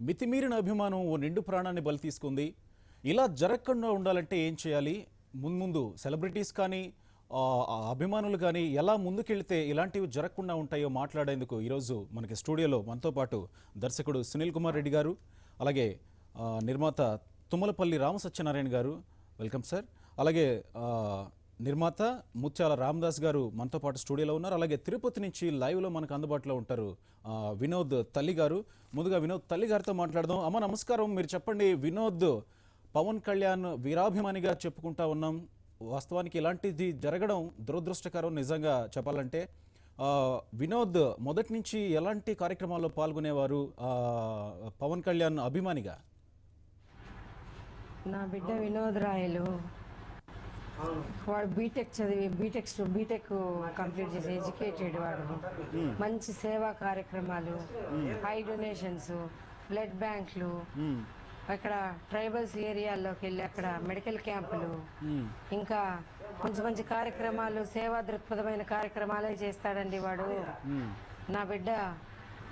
మితిమీరిన అభిమానం ఓ నిండు ప్రాణాన్ని బలి తీసుకుంది. ఇలా జరగకుండా ఉండాలంటే ఏం చేయాలి? ముందు సెలబ్రిటీస్ కానీ ఆ అభిమానులు కానీ ఎలా ముందుకెళ్తే ఇలాంటివి జరగకుండా ఉంటాయో మాట్లాడేందుకు ఈరోజు మనకి స్టూడియోలో మనతో పాటు దర్శకుడు సునీల్ కుమార్ రెడ్డి గారు, అలాగే నిర్మాత తుమ్మలపల్లి రామసత్యనారాయణ గారు. Welcome sir. అలాగే నిర్మాత ముత్యాల రామదాస్ గారు మనతో పాటు స్టూడియోలో ఉన్నారు. అలాగే తిరుపతి నుంచి లైవ్లో మనకు అందుబాటులో ఉంటారు వినోద్ తల్లి గారు. ముందుగా వినోద్ తల్లి గారితో మాట్లాడదాం. అమ్మ నమస్కారం. మీరు చెప్పండి, వినోద్ పవన్ కళ్యాణ్ వీరాభిమానిగా చెప్పుకుంటా ఉన్నాం. వాస్తవానికి ఇలాంటిది జరగడం దురదృష్టకరం నిజంగా చెప్పాలంటే. వినోద్ మొదటి నుంచి ఎలాంటి కార్యక్రమాల్లో పాల్గొనేవారు పవన్ కళ్యాణ్ అభిమానిగా? నా బిడ్డ వినోద్ రాయలు వాడు బీటెక్ చదివి బీటెక్ కంప్లీట్ చేసి ఎడ్యుకేటెడ్. వాడు మంచి సేవా కార్యక్రమాలు, హై డొనేషన్స్, బ్లడ్ బ్యాంకులు, అక్కడ ట్రైబల్స్ ఏరియాల్లోకి వెళ్ళి అక్కడ మెడికల్ క్యాంపులు, ఇంకా మంచి మంచి కార్యక్రమాలు, సేవా దృక్పథమైన కార్యక్రమాలే చేస్తాడండి వాడు. నా బిడ్డ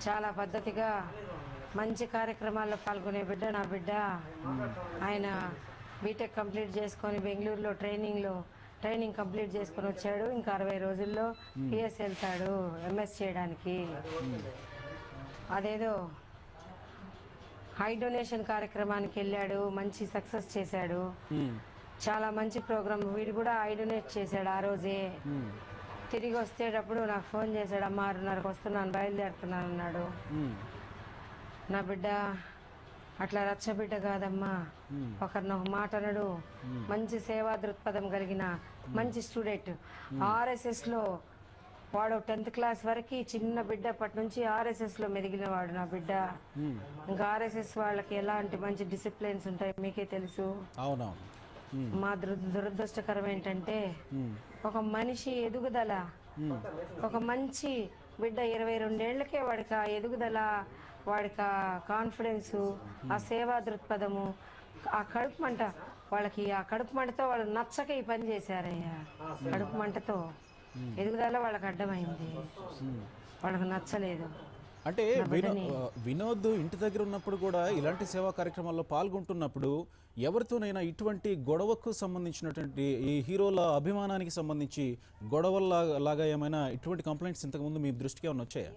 చాలా పద్ధతిగా మంచి కార్యక్రమాల్లో పాల్గొనే బిడ్డ నా బిడ్డ. ఆయన బీటెక్ కంప్లీట్ చేసుకొని బెంగళూరులో ట్రైనింగ్ కంప్లీట్ చేసుకొని వచ్చాడు. ఇంకా 60 రోజుల్లో పిఎస్ వెళ్తాడు ఎంఎస్ చేయడానికి. అదేదో హై డొనేషన్ కార్యక్రమానికి వెళ్ళాడు, మంచి సక్సెస్ చేశాడు. చాలా మంచి ప్రోగ్రామ్. వీడు కూడా హై డొనేట్ చేశాడు ఆ రోజే. తిరిగి వచ్చేటప్పుడు నాకు ఫోన్ చేశాడు, అమ్మ 6:30కి వస్తున్నాను, బయలుదేరుతున్నాను అన్నాడు. నా బిడ్డ అట్లా రచ్చబిడ్డ కాదమ్మా, ఒకరిని ఒక మాట అనడు. మంచి సేవా దృక్పథం కలిగిన మంచి స్టూడెంట్. ఆర్ఎస్ఎస్లో వాడు 10th క్లాస్ వరకు చిన్న బిడ్డ అప్పటి నుంచి ఆర్ఎస్ఎస్లో మెదిగిన వాడు నా బిడ్డ. ఇంకా ఆర్ఎస్ఎస్ వాళ్ళకి ఎలాంటి మంచి డిసిప్లిన్స్ ఉంటాయి మీకే తెలుసు. మా దురదృష్టకరం ఏంటంటే ఒక మనిషి ఎదుగుదల, ఒక మంచి బిడ్డ 22 ఏళ్లకే వాడికి ఆ ఎదుగుదల, వాడికి ఆ కాన్ఫిడెన్సు, ఆ సేవా దృక్పథము, ఆ కడుపు మంట, వాళ్ళకి ఆ కడుపు మంటతో వాళ్ళు నచ్చక ఈ పని చేశారయ్యా. కడుపు మంటతో ఎదుగుదల వాళ్ళకి అడ్డమైంది, వాళ్ళకి నచ్చలేదు. అంటే వినోద్ ఇంటి దగ్గర ఉన్నప్పుడు కూడా ఇలాంటి సేవా కార్యక్రమాల్లో పాల్గొంటున్నప్పుడు ఎవరితోనైనా ఇటువంటి గొడవకు సంబంధించినటువంటి ఈ హీరోల అభిమానానికి సంబంధించి గొడవల్లాగా ఏమైనా ఇటువంటి కంప్లైంట్స్ ఇంతకుముందు మీ దృష్టికి ఏమైనా వచ్చాయా?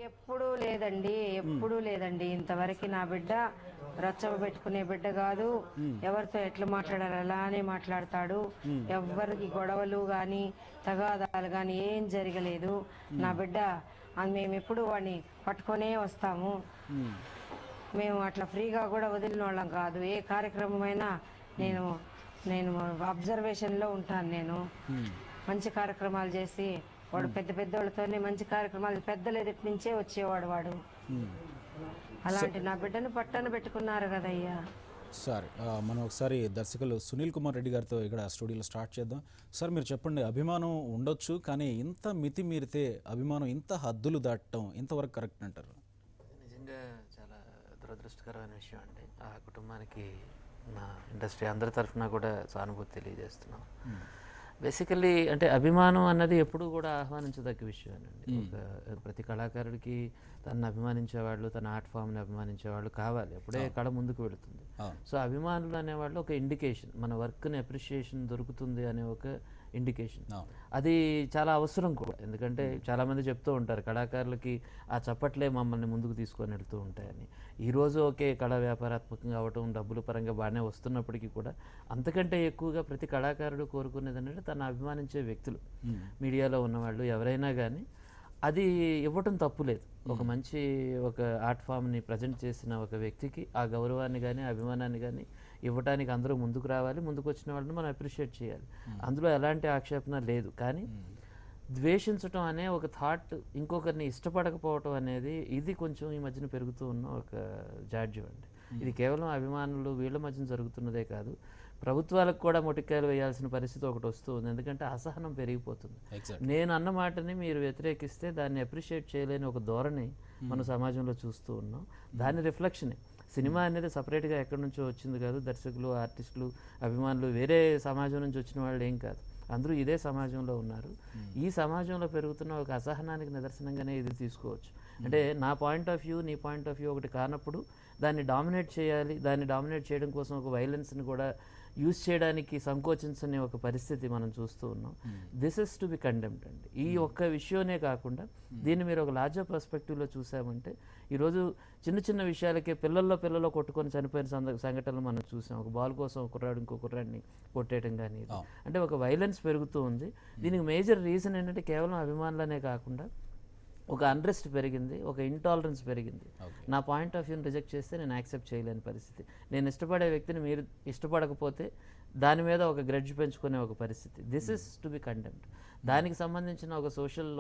ఎప్పుడూ లేదండి. ఇంతవరకు నా బిడ్డ రచ్చవ పెట్టుకునే బిడ్డ కాదు. ఎవరితో ఎట్లా మాట్లాడాలి అలానే మాట్లాడతాడు. ఎవరికి గొడవలు కానీ తగాదాలు కానీ ఏం జరగలేదు నా బిడ్డ. మేము ఎప్పుడు వాడిని పట్టుకొనే వస్తాము. మేము అట్లా ఫ్రీగా కూడా వదిలిన వాళ్ళం కాదు. ఏ కార్యక్రమమైనా నేను అబ్జర్వేషన్లో ఉంటాను. నేను మంచి కార్యక్రమాలు చేసి వాడు పెద్ద వాళ్ళతోనే మంచి కార్యక్రమాలు, పెద్దలు ఎదుటి నుంచే వచ్చేవాడు వాడు. అలాంటి నా బిడ్డను పట్టణ పెట్టుకున్నారు కదయ్యా. సార్, మనం ఒకసారి దర్శకులు సునీల్ కుమార్ రెడ్డి గారితో ఇక్కడ స్టూడియోలో స్టార్ట్ చేద్దాం. సార్, మీరు చెప్పండి, అభిమానం ఉండొచ్చు కానీ ఇంత మితి మీరితే అభిమానం ఇంత హద్దులు దాటడం ఇంతవరకు కరెక్ట్ అంటారు? నిజంగా చాలా దురదృష్టకరమైన విషయం అండి. ఆ కుటుంబానికి నా ఇండస్ట్రీ అందరి తరఫున కూడా సానుభూతి తెలియజేస్తున్నాం. బేసికల్లీ అంటే అభిమానం అన్నది ఎప్పుడు కూడా ఆహ్వానించదగ్గ విషయమేనండి. ప్రతి కళాకారుడికి తనను అభిమానించేవాళ్ళు, తన ఆర్ట్ ఫామ్ని అభిమానించేవాళ్ళు కావాలి. అప్పుడే కళ ముందుకు వెళుతుంది. సో అభిమానులు అనేవాళ్ళు ఒక ఇండికేషన్, మన వర్క్ని అప్రిషియేషన్ దొరుకుతుంది అనే ఒక ఇండికేషన్. అది చాలా అవసరం కూడా. ఎందుకంటే చాలామంది చెప్తూ ఉంటారు కళాకారులకి ఆ చప్పట్లే మమ్మల్ని ముందుకు తీసుకొని వెళ్తూ ఉంటాయని. ఈరోజు ఓకే, కళా వ్యాపారాత్మకంగా అవ్వటం, డబ్బుల పరంగా బాగానే వస్తున్నప్పటికీ కూడా అంతకంటే ఎక్కువగా ప్రతి కళాకారుడు కోరుకునేది ఏంటంటే తను అభిమానించే వ్యక్తులు, మీడియాలో ఉన్నవాళ్ళు ఎవరైనా కానీ అది ఇవ్వటం తప్పు లేదు. ఒక మంచి ఆర్ట్ ఫామ్ని ప్రజెంట్ చేసిన ఒక వ్యక్తికి ఆ గౌరవాన్ని కానీ అభిమానాన్ని కానీ ఇవ్వటానికి అందరూ ముందుకు రావాలి. ముందుకు వచ్చిన వాళ్ళని మనం అప్రిషియేట్ చేయాలి. అందులో ఎలాంటి ఆక్షేపణ లేదు. కానీ ద్వేషించటం అనే ఒక థాట్, ఇంకొకరిని ఇష్టపడకపోవటం అనేది ఇది కొంచెం ఈ మధ్యన పెరుగుతూ ఉన్న ఒక జాడ్యం అండి. ఇది కేవలం అభిమానులు వీళ్ళ మధ్యన జరుగుతున్నదే కాదు, ప్రభుత్వాలకు కూడా మొటికాయలు వేయాల్సిన పరిస్థితి ఒకటి వస్తూ ఉంది. ఎందుకంటే అసహనం పెరిగిపోతుంది. నేను అన్న మాటని మీరు వ్యతిరేకిస్తే దాన్ని అప్రిషియేట్ చేయలేని ఒక ధోరణి మన సమాజంలో చూస్తూ ఉన్నాం. దాని రిఫ్లెక్షనే. సినిమా అనేది సపరేట్గా ఎక్కడి నుంచో వచ్చింది కాదు. దర్శకులు, ఆర్టిస్టులు, అభిమానులు వేరే సమాజం నుంచి వచ్చిన వాళ్ళు ఏం కాదు. అందరూ ఇదే సమాజంలో ఉన్నారు. ఈ సమాజంలో పెరుగుతున్న ఒక అసహనానికి నిదర్శనంగానే ఇది తీసుకోవచ్చు. అంటే నా పాయింట్ ఆఫ్ వ్యూ నీ పాయింట్ ఆఫ్ వ్యూ ఒకటి కానప్పుడు దాన్ని డామినేట్ చేయాలి, దాన్ని డామినేట్ చేయడం కోసం ఒక వైలెన్స్ని కూడా యూజ్ చేయడానికి సంకోచించని ఒక పరిస్థితి మనం చూస్తూ ఉన్నాం. This is to be condemned అండి. ఈ ఒక్క విషయమే కాకుండా దీన్ని మీరు ఒక లార్జర్ పర్స్పెక్టివ్లో చూసామంటే ఈరోజు చిన్న చిన్న విషయాలకే పిల్లల్లో కొట్టుకొని చనిపోయిన సంఘటనలు మనం చూసాం. ఒక బాల్ కోసం ఒక కుర్రాడు ఇంకో కుర్రాడిని కొట్టేయడం కానీ, అంటే ఒక వైలెన్స్ పెరుగుతూ ఉంది. దీనికి మేజర్ రీజన్ ఏంటంటే కేవలం అభిమానులనే కాకుండా ఒక అన్రెస్ట్ పెరిగింది, ఒక ఇంటాలరెన్స్ పెరిగింది. నా పాయింట్ ఆఫ్ వ్యూని రిజెక్ట్ చేస్తే నేను యాక్సెప్ట్ చేయలేని పరిస్థితి, నేను ఇష్టపడే వ్యక్తిని మీరు ఇష్టపడకపోతే దాని మీద ఒక గ్రెడ్జ్ పెంచుకునే ఒక పరిస్థితి. This is to be condemned. దానికి సంబంధించిన ఒక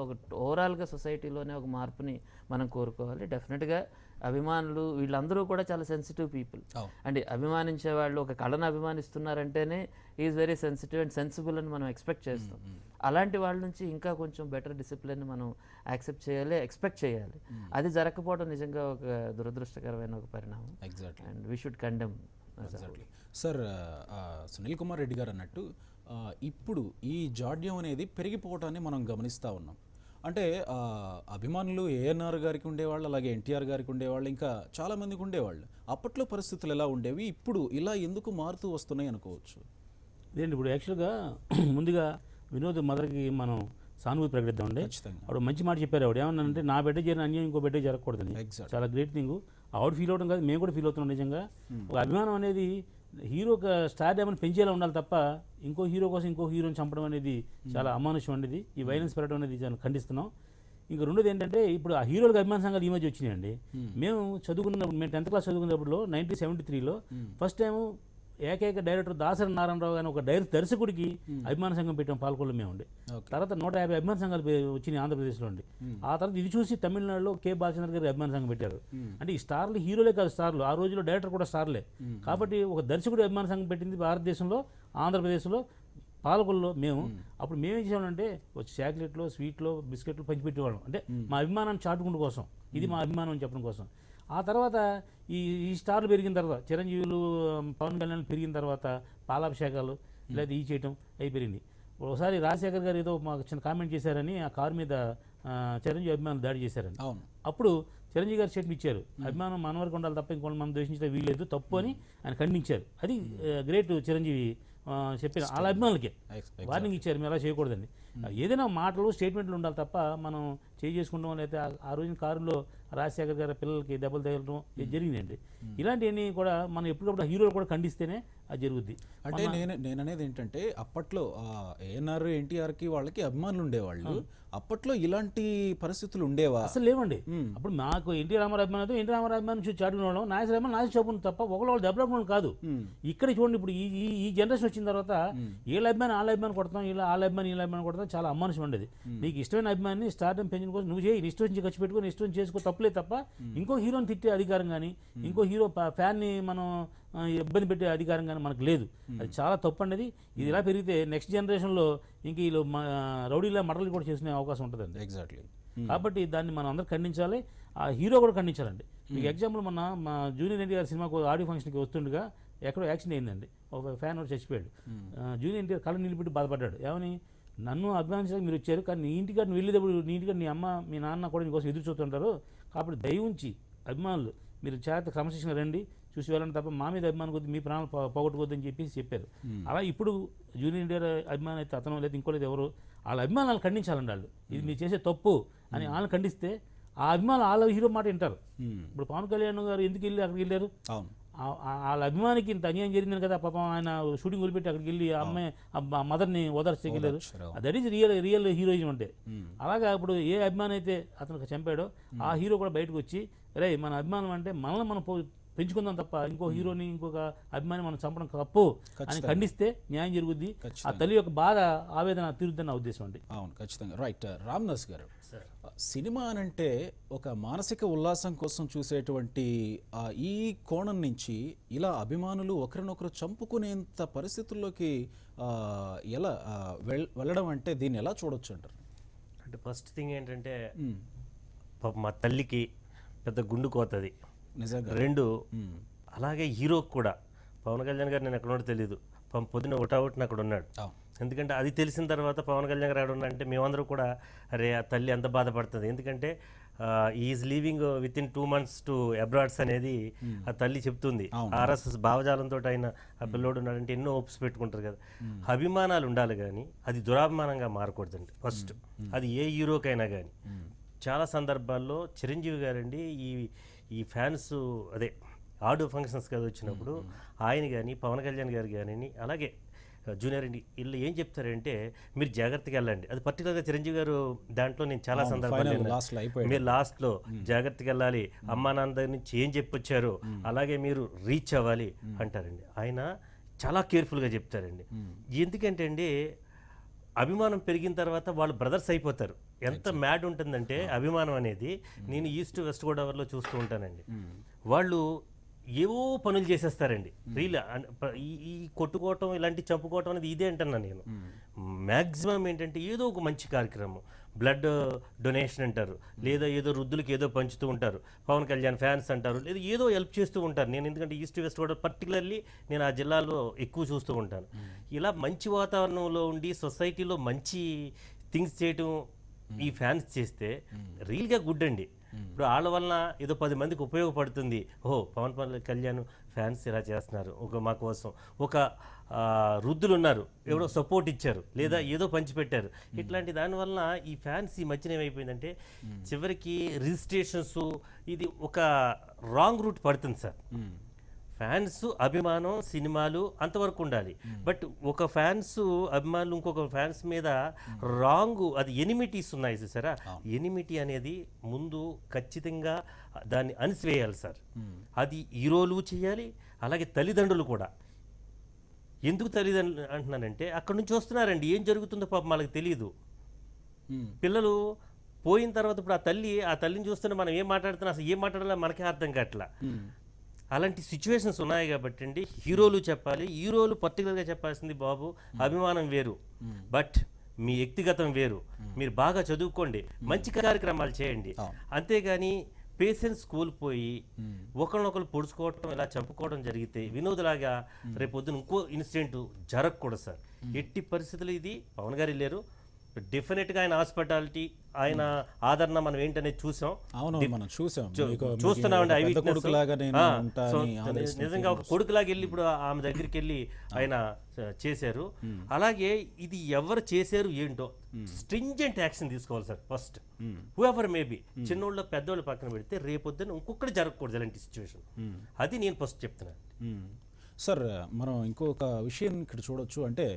ఒక ఓవరాల్గా సొసైటీలోనే ఒక మార్పుని మనం కోరుకోవాలి. డెఫినెట్గా అభిమానులు వీళ్ళందరూ కూడా చాలా సెన్సిటివ్ పీపుల్. అంటే అభిమానించే వాళ్ళు ఒక కళను అభిమానిస్తున్నారంటేనే is very sensitive and sensible అని మనం ఎక్స్పెక్ట్ చేస్తాం. అలాంటి వాళ్ళ నుంచి ఇంకా కొంచెం బెటర్ డిసిప్లిన్ మనం యాక్సెప్ట్ చేయాలి, ఎక్స్పెక్ట్ చేయాలి. అది జరగకపోవడం నిజంగా ఒక దురదృష్టకరమైన ఒక పరిణామం. And we should condemn. Sir, Sunil Kumar Reddy garu అన్నట్టు ఇప్పుడు ఈ జాడ్యం అనేది పెరిగిపోవటాన్ని మనం గమనిస్తూ ఉన్నాం. అంటే అభిమానులు ఏఎన్ఆర్ గారికి ఉండేవాళ్ళు, అలాగే ఎన్టీఆర్ గారికి ఉండేవాళ్ళు, ఇంకా చాలామందికి ఉండేవాళ్ళు. అప్పట్లో పరిస్థితులు ఎలా ఉండేవి, ఇప్పుడు ఇలా ఎందుకు మారుతూ వస్తున్నాయి అనుకోవచ్చు? ఇదేంటి ఇప్పుడు యాక్చువల్గా ముందుగా వినోద్ మదర్కి మనం సానుభూతి ప్రకటిద్దామండి. ఆవిడ మంచి మాట చెప్పారు. ఆవిడ ఏమన్నానంటే నా బిడ్డ చేరిన అన్యాయం ఇంకో బిడ్డ జరగకూడదని. చాలా గ్రేట్ థింగ్. ఆవిడ ఫీల్ అవడం కాదు, మేము కూడా ఫీల్ అవుతున్నాం. నిజంగా ఒక అభిమానం అనేది హీరో స్టార్ డ్యామని పెంచేలా ఉండాలి తప్ప ఇంకో హీరో కోసం ఇంకో హీరోని చంపడం అనేది చాలా అమానుషం అనేది. ఈ వైలెన్స్ పెరగడం అనేది చాలా ఖండిస్తున్నాం. ఇంకా రెండోది ఏంటంటే ఇప్పుడు ఆ హీరోలకు అభిమాన సంఘాలు ఈ మధ్య వచ్చినాయండి. మేము చదువుకున్నప్పుడు, మేము 10th క్లాస్ చదువుకున్నప్పుడు 1973లో ఫస్ట్ టైం ఏకైక డైరెక్టర్ దాసరి నారాయణరావు గారిని ఒక దర్శకుడికి అభిమాన సంఘం పెట్టాం పాలకొల్లు మేము ఉండి. తర్వాత 150 అభిమాన సంఘాలు వచ్చినాయి ఆంధ్రప్రదేశ్లో ఉండి. ఆ తర్వాత ఇది చూసి తమిళనాడులో కే బాలచంద్ర గారి అభిమాన సంఘం పెట్టారు. అంటే ఈ స్టార్లు హీరోలే కాదు, స్టార్లు ఆ రోజుల్లో డైరెక్టర్ కూడా స్టార్లే. కాబట్టి ఒక దర్శకుడి అభిమాన సంఘం పెట్టింది భారతదేశంలో, ఆంధ్రప్రదేశ్లో పాలకొల్లో మేము. అప్పుడు మేమేం చేసామంటే వచ్చి చాక్లెట్లు, స్వీట్లు, బిస్కెట్లు పంచిపెట్టేవాళ్ళం. అంటే మా అభిమానాన్ని చాటుకుంటూ కోసం, ఇది మా అభిమానం అని చెప్పడం కోసం. ఆ తర్వాత ఈ స్టార్లు పెరిగిన తర్వాత, చిరంజీవులు, పవన్ కళ్యాణ్ పెరిగిన తర్వాత పాలాభిషేకాలు లేదా ఈ చేయటం అవి పెరిగింది. ఒకసారి రాజశేఖర్ గారు ఏదో మాకు చిన్న కామెంట్ చేశారని ఆ కారు మీద చిరంజీవి అభిమానులు దాడి చేశారని. అప్పుడు చిరంజీవి గారు స్టేట్మెంట్ ఇచ్చారు, అభిమానం మన వరకు ఉండాలి తప్ప ఇంకొన్ని మనం ద్వేషించడం వీల్లేదు, తప్పు అని ఆయన ఖండించారు. అది గ్రేట్ చిరంజీవి చెప్పిన వాళ్ళ అభిమానులకే వార్నింగ్ ఇచ్చారు, మీరు అలా చేయకూడదండి. ఏదైనా మాటలు స్టేట్మెంట్లు ఉండాలి తప్ప మనం చేసుకుంటాం. లేకపోతే ఆ రోజున కారులో రాజశేఖర్ గారి పిల్లలకి దెబ్బలు తగలడం జరిగిందండి. ఇలాంటివన్నీ కూడా మనం ఎప్పటికప్పుడు హీరోలు కూడా ఖండిస్తేనే అది జరుగుద్ది. అంటే నేను అనేది ఏంటంటే అప్పట్లో ఏఎన్ఆర్, ఎన్టీఆర్కి వాళ్ళకి అభిమానులు ఉండేవాళ్ళు. అప్పట్లో ఇలాంటి పరిస్థితులు ఉండేవా? అసలు లేవండి. అప్పుడు మాకు ఎన్టీ రామారావు అభిమానం, ఎన్టీ రామారావు అభిమానం చూసి చాటుకునేవాళ్ళం, నాగేశ్వర అభిమానం నాగేశ్వర చెప్పుకుంటాం తప్ప ఒకళ్ళు దెబ్బలాడుకోవడం కాదు. ఇక్కడ చూడండి, ఇప్పుడు ఈ జనరేషన్ వచ్చిన తర్వాత వీళ్ళ అభిమానం వాళ్ళ అభిమానం కొడతాం, ఇలా వాళ్ళ అభిమానం వీళ్ళ అభిమానం కొడతాం, చాలా అమానుషం ఉండేది. నీకు ఇష్టమైన అభిమాని స్టార్డం పెంచిన కోసం నువ్వు చేయి, ఇష్టం నుంచి ఖర్చు పెట్టుకొని ఇష్టం చేసుకో, తప్పులే తప్ప ఇంకో హీరోని తిట్టే అధికారం కానీ, ఇంకో హీరో ఫ్యాన్ని మనం ఇబ్బంది పెట్టే అధికారం కానీ మనకు లేదు. అది చాలా తప్పు అనేది. ఇది ఇలా పెరిగితే నెక్స్ట్ జనరేషన్లో ఇంక వీళ్ళు రౌడీలా మర్డర్లు కూడా చేసుకునే అవకాశం ఉంటుందండి. ఎగ్జాక్ట్లీ. కాబట్టి దాన్ని మనం అందరూ ఖండించాలి, ఆ హీరో కూడా ఖండించాలండి. మీకు ఎగ్జాంపుల్ మొన్న మా జూనియర్ ఎన్టీఆర్ సినిమాకు ఆడియో ఫంక్షన్కి వస్తుండగా ఎక్కడో యాక్సిడెంట్ అయిందండి. ఒక ఫ్యాన్ ఒకటి చచ్చిపోయాడు. జూనియర్ ఎన్టీఆర్ కళ్ళు నిలిపెట్టి బాధపడ్డాడు. ఏమని, నన్ను అభిమానించడానికి మీరు వచ్చారు, కానీ నీ ఇంటికాడ నువ్వు వెళ్ళేటప్పుడు నీ ఇంటికాడ నీ అమ్మ మీ నాన్న కూడా నీకోసం ఎదురు చూస్తుంటారు. కాబట్టి దయ ఉంచి అభిమానులు మీరు చాలా క్రమశిక్షణ రండి, చూసి వెళ్ళండి తప్ప మా మీద అభిమానం కొద్ది మీ ప్రాణాలు పోగొట్టుకోవద్దని చెప్పేసి చెప్పారు. అలా ఇప్పుడు జూనియర్ ఎన్టీఆర్ అభిమానం అయితే అతను లేదు ఇంకో లేదు ఎవరు, వాళ్ళ అభిమానాలు ఖండించాలండి. వాళ్ళు ఇది మీరు చేసే తప్పు అని వాళ్ళని ఖండిస్తే ఆ అభిమానులు వాళ్ళ హీరో మాట వింటారు. ఇప్పుడు పవన్ కళ్యాణ్ గారు ఎందుకు వెళ్ళి అక్కడికి వెళ్ళారు? వాళ్ళ అభిమానికి ఇంత అన్యాయం జరిగింది కదా, పాపం ఆయన షూటింగ్ వదిలిపెట్టి అక్కడికి వెళ్ళి ఆ అమ్మాయి మదర్ని ఓదార్చగలిగారు. దట్ ఈజ్ రియల్ హీరోయిజం అంటే. అలాగా ఇప్పుడు ఏ అభిమాని అయితే అతనికి చంపాడో ఆ హీరో కూడా బయటకు వచ్చి రే మన అభిమానం అంటే మనల్ని మనం పెంచుకుందాం తప్ప ఇంకో హీరోని ఇంకొక అభిమాని మనం చంపడం తప్పు అని ఖండిస్తే న్యాయం జరుగుద్ది. ఆ తల్లి యొక్క బాధ ఆవేదన తీరుద్దని నా ఉద్దేశం అండి. అవును, ఖచ్చితంగా. రైట్. రామ్దాస్ గారు, సినిమా అనంటే ఒక మానసిక ఉల్లాసం కోసం చూసేటువంటి ఈ కోణం నుంచి ఇలా అభిమానులు ఒకరినొకరు చంపుకునేంత పరిస్థితుల్లోకి ఎలా వెళ్ళడం అంటే దీన్ని ఎలా చూడొచ్చు అంటారు? అంటే ఫస్ట్ థింగ్ ఏంటంటే మా తల్లికి పెద్ద గుండు కోతది. నిజంగా. రెండు, అలాగే హీరోకి కూడా పవన్ కళ్యాణ్ గారు నేను ఎక్కడ తెలియదు, పొద్దున్న ఒకటి అక్కడ ఉన్నాడు. ఎందుకంటే అది తెలిసిన తర్వాత పవన్ కళ్యాణ్ గారు ఎక్కడ ఉన్నాడంటే మేమందరూ కూడా అరే ఆ తల్లి ఎంత బాధపడుతుంది. ఎందుకంటే is leaving with in 2 months to abroads అనేది ఆ తల్లి చెప్తుంది. ఆర్ఎస్ఎస్ భావజాలంతో ఆయన ఆ పిల్లోడు ఉన్నాడంటే ఎన్నో హోప్స్ పెట్టుకుంటారు కదా. అభిమానాలు ఉండాలి కానీ అది దురాభిమానంగా మారకూడదండి ఫస్ట్. అది ఏ హీరోకైనా కానీ. చాలా సందర్భాల్లో చిరంజీవి గారండి ఈ ఫ్యాన్స్ అదే ఆడియో ఫంక్షన్స్ కదా వచ్చినప్పుడు ఆయన కానీ పవన్ కళ్యాణ్ గారు కానీ అలాగే జూనియర్ అండి వీళ్ళు ఏం చెప్తారంటే మీరు జాగ్రత్తగా వెళ్ళండి. అది పర్టికులర్గా చిరంజీవి గారు దాంట్లో నేను చాలా సందర్భాలు మీరు లాస్ట్లో జాగ్రత్తగా వెళ్ళాలి, అమ్మా నాన్న దగ్గర నుంచి ఏం చెప్పొచ్చారో అలాగే మీరు రీచ్ అవ్వాలి అంటారండి. ఆయన చాలా కేర్ఫుల్గా చెప్తారండి. ఎందుకంటే అండి అభిమానం పెరిగిన తర్వాత వాళ్ళు బ్రదర్స్ అయిపోతారు. ఎంత మ్యాడ్ ఉంటుందంటే అభిమానం అనేది నేను ఈస్ట్ వెస్ట్ గోదావరిలో చూస్తూ ఉంటానండి. వాళ్ళు ఏవో పనులు చేసేస్తారండి. రీల్ ఈ కొట్టుకోవటం ఇలాంటి చంపుకోవటం అనేది ఇదే అంటున్నాను నేను. మ్యాక్సిమం ఏంటంటే ఏదో ఒక మంచి కార్యక్రమం, బ్లడ్ డొనేషన్ అంటారు, లేదా ఏదో వృద్ధులకి ఏదో పంచుతూ ఉంటారు, పవన్ కళ్యాణ్ ఫ్యాన్స్ అంటారు, లేదా ఏదో హెల్ప్ చేస్తూ ఉంటారు. నేను ఎందుకంటే ఈస్ట్ వెస్ట్ కూడా పర్టికులర్లీ నేను ఆ జిల్లాలో ఎక్కువ చూస్తూ ఉంటాను. ఇలా మంచి వాతావరణంలో ఉండి సొసైటీలో మంచి థింగ్స్ చేయటం ఈ ఫ్యాన్స్ చేస్తే రియల్గా గుడ్ అండి. ఇప్పుడు వాళ్ళ వలన ఏదో 10 మందికి ఉపయోగపడుతుంది. పవన్ కళ్యాణ్ ఫ్యాన్స్ ఇలా చేస్తున్నారు మా కోసం, ఒక వృద్ధులు ఉన్నారు ఎవరో సపోర్ట్ ఇచ్చారు, లేదా ఏదో పంచిపెట్టారు. ఇట్లాంటి దానివల్ల ఈ ఫ్యాన్స్ ఈ మధ్యన ఏమైపోయిందంటే చివరికి రిజిస్ట్రేషన్స్ ఇది ఒక రాంగ్ రూట్ పడుతుంది సార్. ఫ్యాన్స్ అభిమానం సినిమాలు అంతవరకు ఉండాలి. బట్ ఒక ఫ్యాన్స్ అభిమానులు ఇంకొక ఫ్యాన్స్ మీద రాంగ్ అది ఎనిమిటీస్ ఉన్నాయి చూసారా, ఎనిమిటీ అనేది ముందు ఖచ్చితంగా దాన్ని అణిసివేయాలి సార్. అది హీరోలు చేయాలి, అలాగే తల్లిదండ్రులు కూడా. ఎందుకు తల్లిదండ్రులు అంటున్నానంటే అక్కడ నుంచి వస్తున్నారండి, ఏం జరుగుతుందో పాపం వాళ్ళకి తెలియదు. పిల్లలు పోయిన తర్వాత ఇప్పుడు ఆ తల్లిని చూస్తుంటే మనం ఏం మాట్లాడుతున్నా అసలు ఏం మాట్లాడాలో మనకే అర్థం కావట్లా. అలాంటి సిచ్యువేషన్స్ ఉన్నాయి కాబట్టి అండి హీరోలు చెప్పాలి. హీరోలు పర్టికులర్గా చెప్పాల్సింది బాబు అభిమానం వేరు, బట్ మీ వ్యక్తిగతం వేరు. మీరు బాగా చదువుకోండి, మంచి కార్యక్రమాలు చేయండి. అంతేగాని పేషెన్స్ కోల్పోయి ఒకరినొకరు పొడుచుకోవటం ఇలా చంపుకోవడం జరిగితే వినోద్లాగా రేపొద్దున ఇంకో ఇన్సిడెంట్ జరగకూడదు సార్. ఎట్టి పరిస్థితులు ఇది పవన్ గారు వెళ్ళారు, డెఫినెట్గా ఆయన హాస్పిటాలిటీ ఆయన ఆదరణ మనం ఏంటనేది చూస్తున్నామండి. నిజంగా ఒక కొడుకులాగా వెళ్ళి ఇప్పుడు ఆమె దగ్గరికి వెళ్ళి ఆయన చేశారు. అలాగే ఇది ఎవరు చేశారు ఏంటో స్ట్రింజెంట్ యాక్షన్ తీసుకోవాలి సార్ ఫస్ట్. హూఎవర్ మేబీ చిన్నోళ్ళు పెద్దోళ్ళు పక్కన పెడితే రేపొద్దున ఇంకొకటి జరగకూడదు అలాంటి సిచ్యువేషన్. అది నేను ఫస్ట్ చెప్తున్నాను సార్. మనం ఇంకొక విషయం ఇక్కడ చూడొచ్చు, అంటే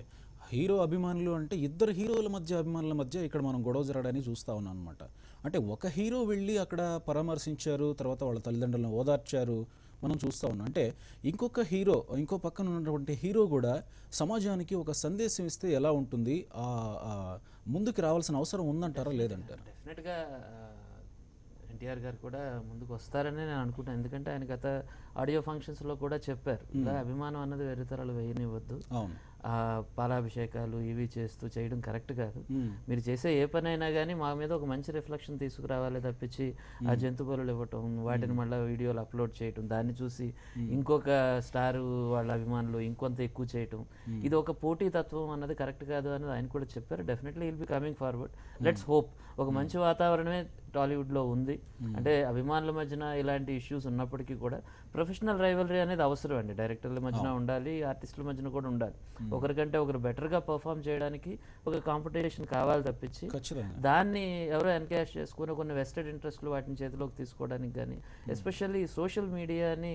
హీరో అభిమానులు అంటే ఇద్దరు హీరోల మధ్య అభిమానుల మధ్య ఇక్కడ మనం గొడవ జరగడాన్ని చూస్తూ ఉన్నాం అనమాట. అంటే ఒక హీరో వెళ్ళి అక్కడ పరామర్శించారు, తర్వాత వాళ్ళ తల్లిదండ్రులను ఓదార్చారు, మనం చూస్తూ ఉన్నాం. అంటే ఇంకొక హీరో ఇంకో పక్కన ఉన్నటువంటి హీరో కూడా సమాజానికి ఒక సందేశం ఇస్తే ఎలా ఉంటుంది, ముందుకు రావాల్సిన అవసరం ఉందంటారా లేదంటారా? డెఫినెట్గా ఎన్టీఆర్ గారు కూడా ముందుకు వస్తారని నేను అనుకుంటాను. ఎందుకంటే ఆయన గత ఆడియో ఫంక్షన్స్లో కూడా చెప్పారు, ఇలా అభిమానం అన్నది వేరేతరాలు వేయనివ్వద్దు, పాలాభిషేకాలు ఇవి చేస్తూ చేయడం కరెక్ట్ కాదు. మీరు చేసే ఏ పని అయినా కానీ మా మీద ఒక మంచి రిఫ్లెక్షన్ తీసుకురావాలి తప్పించి ఆ జంతు బలులు ఇవ్వటం, వాటిని మళ్ళీ వీడియోలు అప్లోడ్ చేయటం, దాన్ని చూసి ఇంకొక స్టార్ వాళ్ళ అభిమానులు ఇంకొంత ఎక్కువ చేయటం, ఇది ఒక పోటీ తత్వం అన్నది కరెక్ట్ కాదు అనేది ఆయన కూడా చెప్పారు. Definitely will be coming forward. Let's hope. ఒక మంచి వాతావరణమే టాలీవుడ్లో ఉంది. అంటే అభిమానుల మధ్యన ఇలాంటి ఇష్యూస్ ఉన్నప్పటికీ కూడా ప్రొఫెషనల్ రైవలరీ అనేది అవసరం అండి. డైరెక్టర్ల మధ్యన ఉండాలి, ఆర్టిస్టుల మధ్యన కూడా ఉండాలి. ఒకరికంటే ఒకరు బెటర్గా పర్ఫామ్ చేయడానికి ఒక కాంపిటీషన్ కావాలి తప్పించి దాన్ని ఎవరో ఎన్కాష్ చేసుకుని కొన్ని వెస్టెడ్ ఇంట్రెస్ట్లు వాటిని చేతిలోకి తీసుకోవడానికి కానీ, ఎస్పెషల్లీ సోషల్ మీడియాని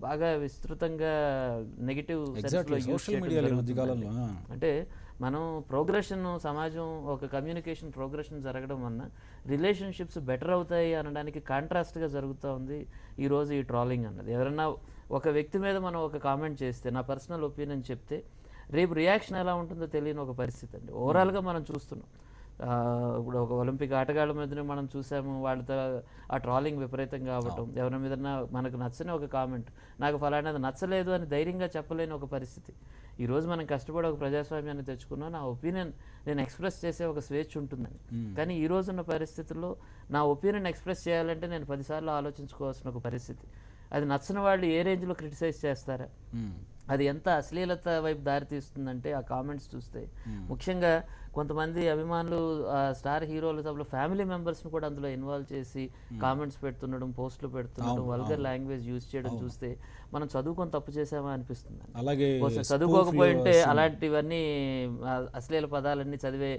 బాగా విస్తృతంగా నెగిటివ్ సెన్స్లో యూస్ చేయడం. అంటే మనం ప్రోగ్రెషన్, సమాజం ఒక కమ్యూనికేషన్ ప్రోగ్రెషన్ జరగడం వలన రిలేషన్షిప్స్ బెటర్ అవుతాయి అనడానికి కాంట్రాస్ట్గా జరుగుతూ ఉంది ఈరోజు ఈ ట్రాలింగ్ అన్నది. ఎవరన్నా ఒక వ్యక్తి మీద మనం ఒక కామెంట్ చేస్తే, నా పర్సనల్ ఒపీనియన్ చెప్తే, రేపు రియాక్షన్ ఎలా ఉంటుందో తెలియని ఒక పరిస్థితి అండి. ఓవరాల్గా మనం చూస్తున్నాం. ఇప్పుడు ఒక ఒలింపిక్ ఆటగాళ్ళ మీదనే మనం చూసాము, వాళ్ళతో ఆ ట్రాలింగ్ విపరీతంగా అవ్వటం, ఎవరి మీద మనకు నచ్చని ఒక కామెంట్, నాకు ఫలానాది నచ్చలేదు అని ధైర్యంగా చెప్పలేని ఒక పరిస్థితి. ఈరోజు మనం కష్టపడి ఒక ప్రజాస్వామ్యాన్ని తెచ్చుకున్నాం, నా ఒపీనియన్ నేను ఎక్స్ప్రెస్ చేసే ఒక స్వేచ్ఛ ఉంటుందని. కానీ ఈ రోజున్న పరిస్థితుల్లో నా ఒపీనియన్ ఎక్స్ప్రెస్ చేయాలంటే నేను 10 సార్లు ఆలోచించుకోవాల్సిన ఒక పరిస్థితి. అది నచ్చని వాళ్ళు ఏ రేంజ్లో క్రిటిసైజ్ చేస్తారా? అది ఎంత అశ్లీలత వైపు దారితీస్తుందంటే ఆ కామెంట్స్ చూస్తే, ముఖ్యంగా కొంతమంది అభిమానులు స్టార్ హీరోల సభలో ఫ్యామిలీ మెంబర్స్ని కూడా అందులో ఇన్వాల్వ్ చేసి కామెంట్స్ పెడుతుండడం, పోస్టులు పెడుతుండడం, వల్గర్ లాంగ్వేజ్ యూజ్ చేయడం చూస్తే మనం చదువుకొని తప్పు చేసామా అనిపిస్తుంది. అలాగే చదువుకోకపోయి ఉంటే అలాంటివన్నీ అశ్లీల పదాలన్నీ చదివే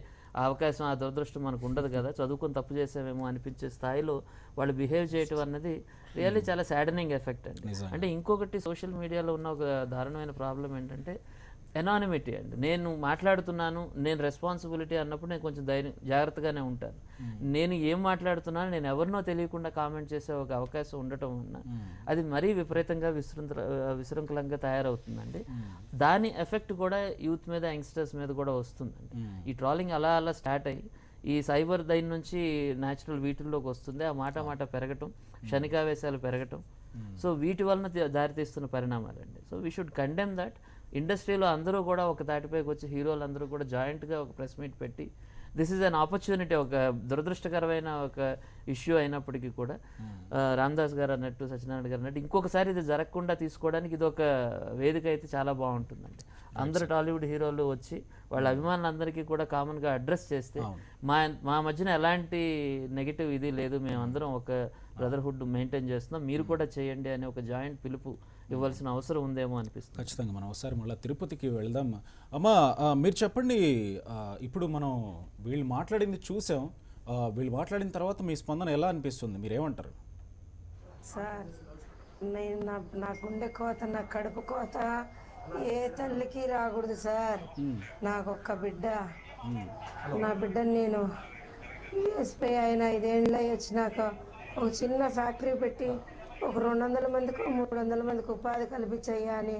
అవకాశం, ఆ దురదృష్టం మనకు ఉండదు కదా. చదువుకొని తప్పు చేసామేమో అనిపించే స్థాయిలో వాళ్ళు బిహేవ్ చేయటం అన్నది రియల్లీ చాలా సాడనింగ్ ఎఫెక్ట్ అండి. అంటే ఇంకొకటి సోషల్ మీడియాలో ఉన్న ఒక దారుణమైన ప్రాబ్లం ఏంటంటే ఎనానిమిటీ అండి. నేను మాట్లాడుతున్నాను, నేను రెస్పాన్సిబిలిటీ అన్నప్పుడు నేను కొంచెం జాగ్రత్తగానే ఉంటాను. నేను ఏం మాట్లాడుతున్నాను, నేను ఎవరినో తెలియకుండా కామెంట్ చేసే ఒక అవకాశం ఉండటం వలన అది మరీ విపరీతంగా విశృంఖలంగా తయారవుతుందండి. దాని ఎఫెక్ట్ కూడా యూత్ మీద, యంగ్స్టర్స్ మీద కూడా వస్తుందండి. ఈ ట్రాలింగ్ అలా అలా స్టార్ట్ అయ్యి ఈ సైబర్ దైన్ నుంచి న్యాచురల్ వీటిల్లోకి వస్తుంది. ఆ మాట పెరగటం, క్షణికావేశాలు పెరగటం, సో వీటి వలన దారితీస్తున్న పరిణామాలండి. So we should condemn that. ఇండస్ట్రీలో అందరూ కూడా ఒక తాటిపైకి వచ్చి హీరోలు అందరూ కూడా జాయింట్గా ఒక ప్రెస్ మీట్ పెట్టి దిస్ ఈజ్ అన్ ఆపర్చునిటీ, ఒక దురదృష్టకరమైన ఒక ఇష్యూ అయినప్పటికీ కూడా రామదాస్ గారు అన్నట్టు, సత్యనారాయణ గారు అన్నట్టు ఇంకొకసారి ఇది జరగకుండా తీసుకోవడానికి ఇది ఒక వేదిక అయితే చాలా బాగుంటుందండి. అందరు టాలీవుడ్ హీరోలు వచ్చి వాళ్ళ అభిమానులందరికీ కూడా కామన్గా అడ్రస్ చేస్తే మా మధ్యన ఎలాంటి నెగిటివ్ ఇది లేదు, మేమందరం ఒక బ్రదర్హుడ్ మెయింటైన్ చేస్తున్నాం, మీరు కూడా చేయండి అనే ఒక జాయింట్ పిలుపు ఇవ్వాల్సిన అవసరం ఉందేమో అనిపిస్తుంది. ఖచ్చితంగా మనం ఒకసారి మళ్ళీ తిరుపతికి వెళ్దాం. అమ్మా మీరు చెప్పండి, ఇప్పుడు మనం వీళ్ళు మాట్లాడింది చూసాం, వీళ్ళు మాట్లాడిన తర్వాత మీ స్పందన ఎలా అనిపిస్తుంది, మీరేమంటారు? సార్, నేను నా గుండె కోత, నా కడుపు కోత ఏ తల్లికి రాకూడదు సార్. నాకు ఒక్క బిడ్డ, నా బిడ్డని నేను ఎస్పై అయిన 5 ఏళ్ళు వచ్చినాక ఒక చిన్న ఫ్యాక్టరీ పెట్టి ఒక 200 మందికి 300 మందికి ఉపాధి కల్పించయ్యా అని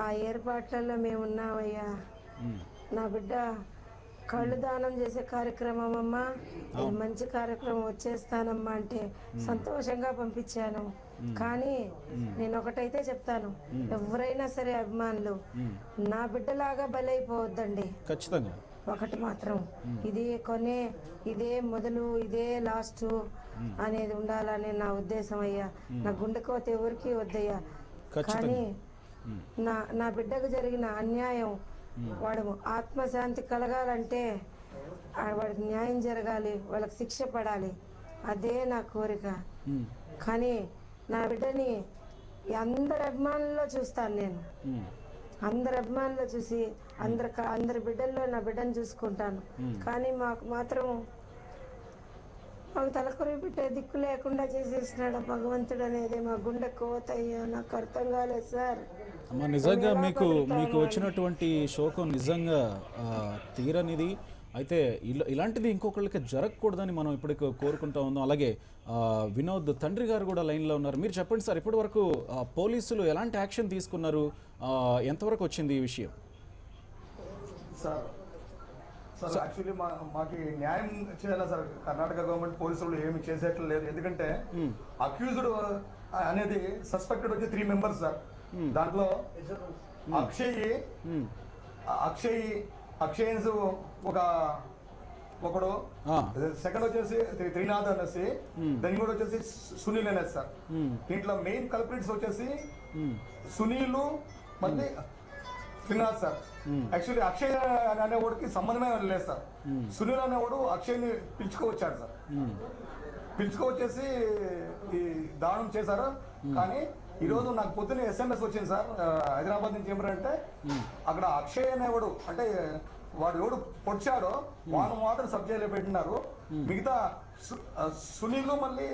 ఆ ఏర్పాట్లలో మేము ఉన్నామయ్యా. నా బిడ్డ కళ్ళు దానం చేసే కార్యక్రమం అమ్మా, ఇది మంచి కార్యక్రమం, వచ్చేస్తానమ్మా అంటే సంతోషంగా పంపించాను. కానీ నేను ఒకటైతే చెప్తాను, ఎవరైనా సరే అభిమానులు నా బిడ్డలాగా బలైపోవద్దండి. ఖచ్చితంగా ఒకటి మాత్రం, ఇదే మొదలు, ఇదే లాస్ట్ అనేది ఉండాలని నా ఉద్దేశం అయ్యా. నా గుండెకోత ఎవరికి వద్దయ్యా. కానీ నా బిడ్డకు జరిగిన అన్యాయం, వాడు ఆత్మశాంతి కలగాలంటే వాడికి న్యాయం జరగాలి, వాళ్ళకి శిక్ష పడాలి, అదే నా కోరిక. కానీ నా బిడ్డని అందరి అభిమానుల్లో చూస్తాను నేను, అందరి అభిమానులు చూసి అందరి బిడ్డల్లో నా బిడ్డను చూసుకుంటాను. కానీ మాకు మాత్రం మాకు తలకొరి పెట్టే దిక్కు లేకుండా చేసేసినాడు భగవంతుడు అనేది మా గుండె కోత అయ్యా. నాకు అర్థం కాలేదు సార్. అమ్మా నిజంగా మీకు వచ్చినటువంటి శోకం నిజంగా తీరనిది. అయితే ఇలాంటిది ఇంకొకళ్ళకి జరగకూడదని మనం ఇప్పటికి కోరుకుంటా ఉన్నాం. అలాగే వినోద్ తండ్రి గారు కూడా లైన్లో ఉన్నారు. మీరు చెప్పండి సార్, ఇప్పటి వరకు పోలీసులు ఎలాంటి యాక్షన్ తీసుకున్నారు, ఎంతవరకు వచ్చింది ఈ విషయం? సార్ యాక్చువల్లీ మాకు న్యాయం చేయాలి సార్. కర్ణాటక గవర్నమెంట్ పోలీసులు ఏమి చేసేట్లు లేదు. ఎందుకంటే అక్యూజ్డ్ అనేది సస్పెక్టెడ్ వచ్చి 3 మెంబర్స్ సార్. దాంట్లో అక్షయన్స్ ఒకడు, సెకండ్ వచ్చేసి త్రినాథ్ అనేసి, దాని కూడా వచ్చేసి సునీల్ అనేసి సార్. దీంట్లో మెయిన్ కల్ప్రిట్స్ వచ్చేసి సునీల్ మళ్ళీ త్రినాథ్ సార్. యాక్చువల్లీ అక్షయ్ అనేవాడికి సంబంధమే లేదు సార్. సునీల్ అనేవాడు అక్షయ్ని పిలుచుకోవచ్చాడు సార్. పిలుచుకోవచ్చేసి ఈ దారుణం చేశారు. కానీ ఈరోజు నాకు పొద్దున్న SMS వచ్చింది సార్ హైదరాబాద్ నుంచి. ఏమంటే అక్కడ అక్షయ్ అనేవాడు, అంటే వాడు ఎవడు పొడిచాడో వాడు మాత్రం సబ్జెక్ట్లో పెట్టినారు. మిగతా సునీల్ మళ్ళీ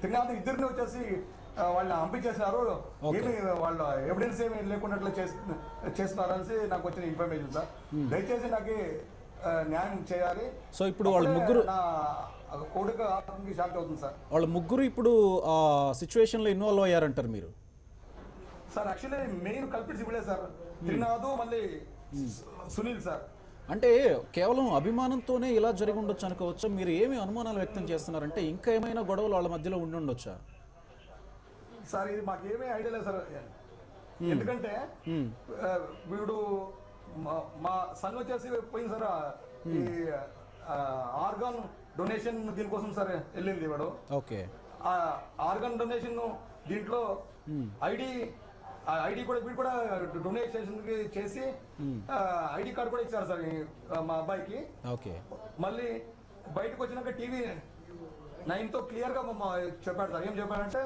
త్రినాథ్ ఇద్దరిని వచ్చేసి వాళ్ళని పంపించేసినారు. ఏమి వాళ్ళ ఎవిడెన్స్ ఏమి లేకుండా చేస్తున్నారు అనేసి నాకు వచ్చిన ఇన్ఫర్మేషన్ సార్. దయచేసి నాకు న్యాయం చేయాలి. సో ఇప్పుడు వాళ్ళ ముగ్గురు కోడికి ఆత్మకి షాక్ అవుతుంది సార్. వాళ్ళ ముగ్గురు ఇప్పుడు ఆ సిచ్యువేషన్లో ఇన్వాల్వ్ అయ్యారంటారు మీరు? సార్ యాక్చువల్లీ మెయిన్ కల్పిట్స్ ఇవ్వలేదు సార్, త్రినాథ్ మళ్ళీ సునీల్ సార్. అంటే కేవలం అభిమానంతోనే ఇలా జరిగి ఉండొచ్చు అనుకోవచ్చా? మీరు ఏమి అనుమానాలు వ్యక్తం చేస్తున్నారంటే ఇంకా ఏమైనా గొడవలు వాళ్ళ మధ్యలో ఉండి ఉండొచ్చా? సార్ ఇది మాకేమీ ఐడియా లేదు సార్. ఎందుకంటే వీడు మా సంఘం వచ్చేసి పోయింది సార్, ఈ ఆర్గాన్ డొనేషన్ దీనికోసం సార్ వెళ్ళింది వాడు. ఓకే. ఆ ఆర్గాన్ డొనేషన్ దీంట్లో ఐడి ఐడి కూడా వీడు కూడా డొనేషన్ చేసి ఐడి కార్డు కూడా ఇచ్చారు సార్ మా అబ్బాయికి. ఓకే. మళ్ళీ బయటకు వచ్చినాక టీవీ 9తో క్లియర్గా చెప్పాడు సార్. ఏం చెప్పాడంటే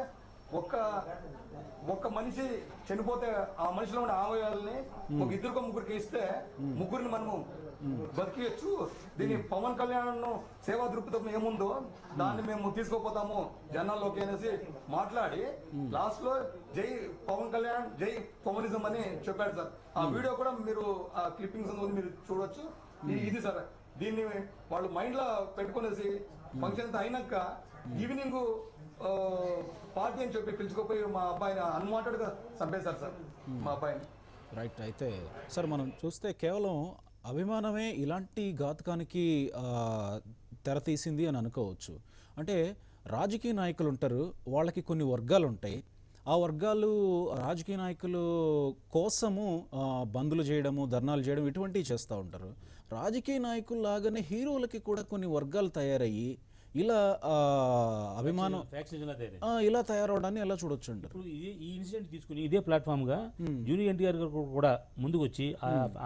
ఒక్క మనిషి చనిపోతే ఆ మనిషిలో ఉండే ఆవయాలని ఒక ఇద్దరికో ముగ్గురికి ఇస్తే ముగ్గురిని మనము బతికియచ్చు. దీన్ని పవన్ కళ్యాణ్ సేవా దృక్పథం ఏముందో దాన్ని మేము తీసుకోపోతాము జనాల్లోకి అనేసి మాట్లాడి లాస్ట్ లో జై పవన్ కళ్యాణ్ జై పవనిజం అని చెప్పాడు సార్. ఆ వీడియో కూడా మీరు ఆ క్లిప్పింగ్స్ మీరు చూడొచ్చు. ఇది సార్, దీన్ని వాళ్ళు మైండ్ లో పెట్టుకునేసి ఫంక్షన్ అయినాక ఈవినింగ్ పార్టీ అని చెప్పి పిలుచుకోపోయి మా అబ్బాయిని అన్వాంటెడ్గా చంపేశారు సార్ మా అబ్బాయిని. రైట్. అయితే సార్ మనం చూస్తే కేవలం అభిమానమే ఇలాంటి ఘాతకానికి తెరతీసింది అని అనుకోవచ్చు. అంటే రాజకీయ నాయకులు ఉంటారు, వాళ్ళకి కొన్ని వర్గాలు ఉంటాయి. ఆ వర్గాలు రాజకీయ నాయకులు కోసము బందులు చేయడము, ధర్నాలు చేయడం ఇటువంటివి చేస్తూ ఉంటారు. రాజకీయ నాయకులు లాగానే హీరోలకి కూడా కొన్ని వర్గాలు తయారయ్యి ఇలా అభిమానం ఇలా తయారవడాన్ని ఎలా చూడొచ్చు అంటారు? ఇప్పుడు ఈ ఇన్సిడెంట్ తీసుకుని ఇదే ప్లాట్ఫామ్గా జూనియర్ ఎన్టీఆర్ గారు కూడా ముందుకు వచ్చి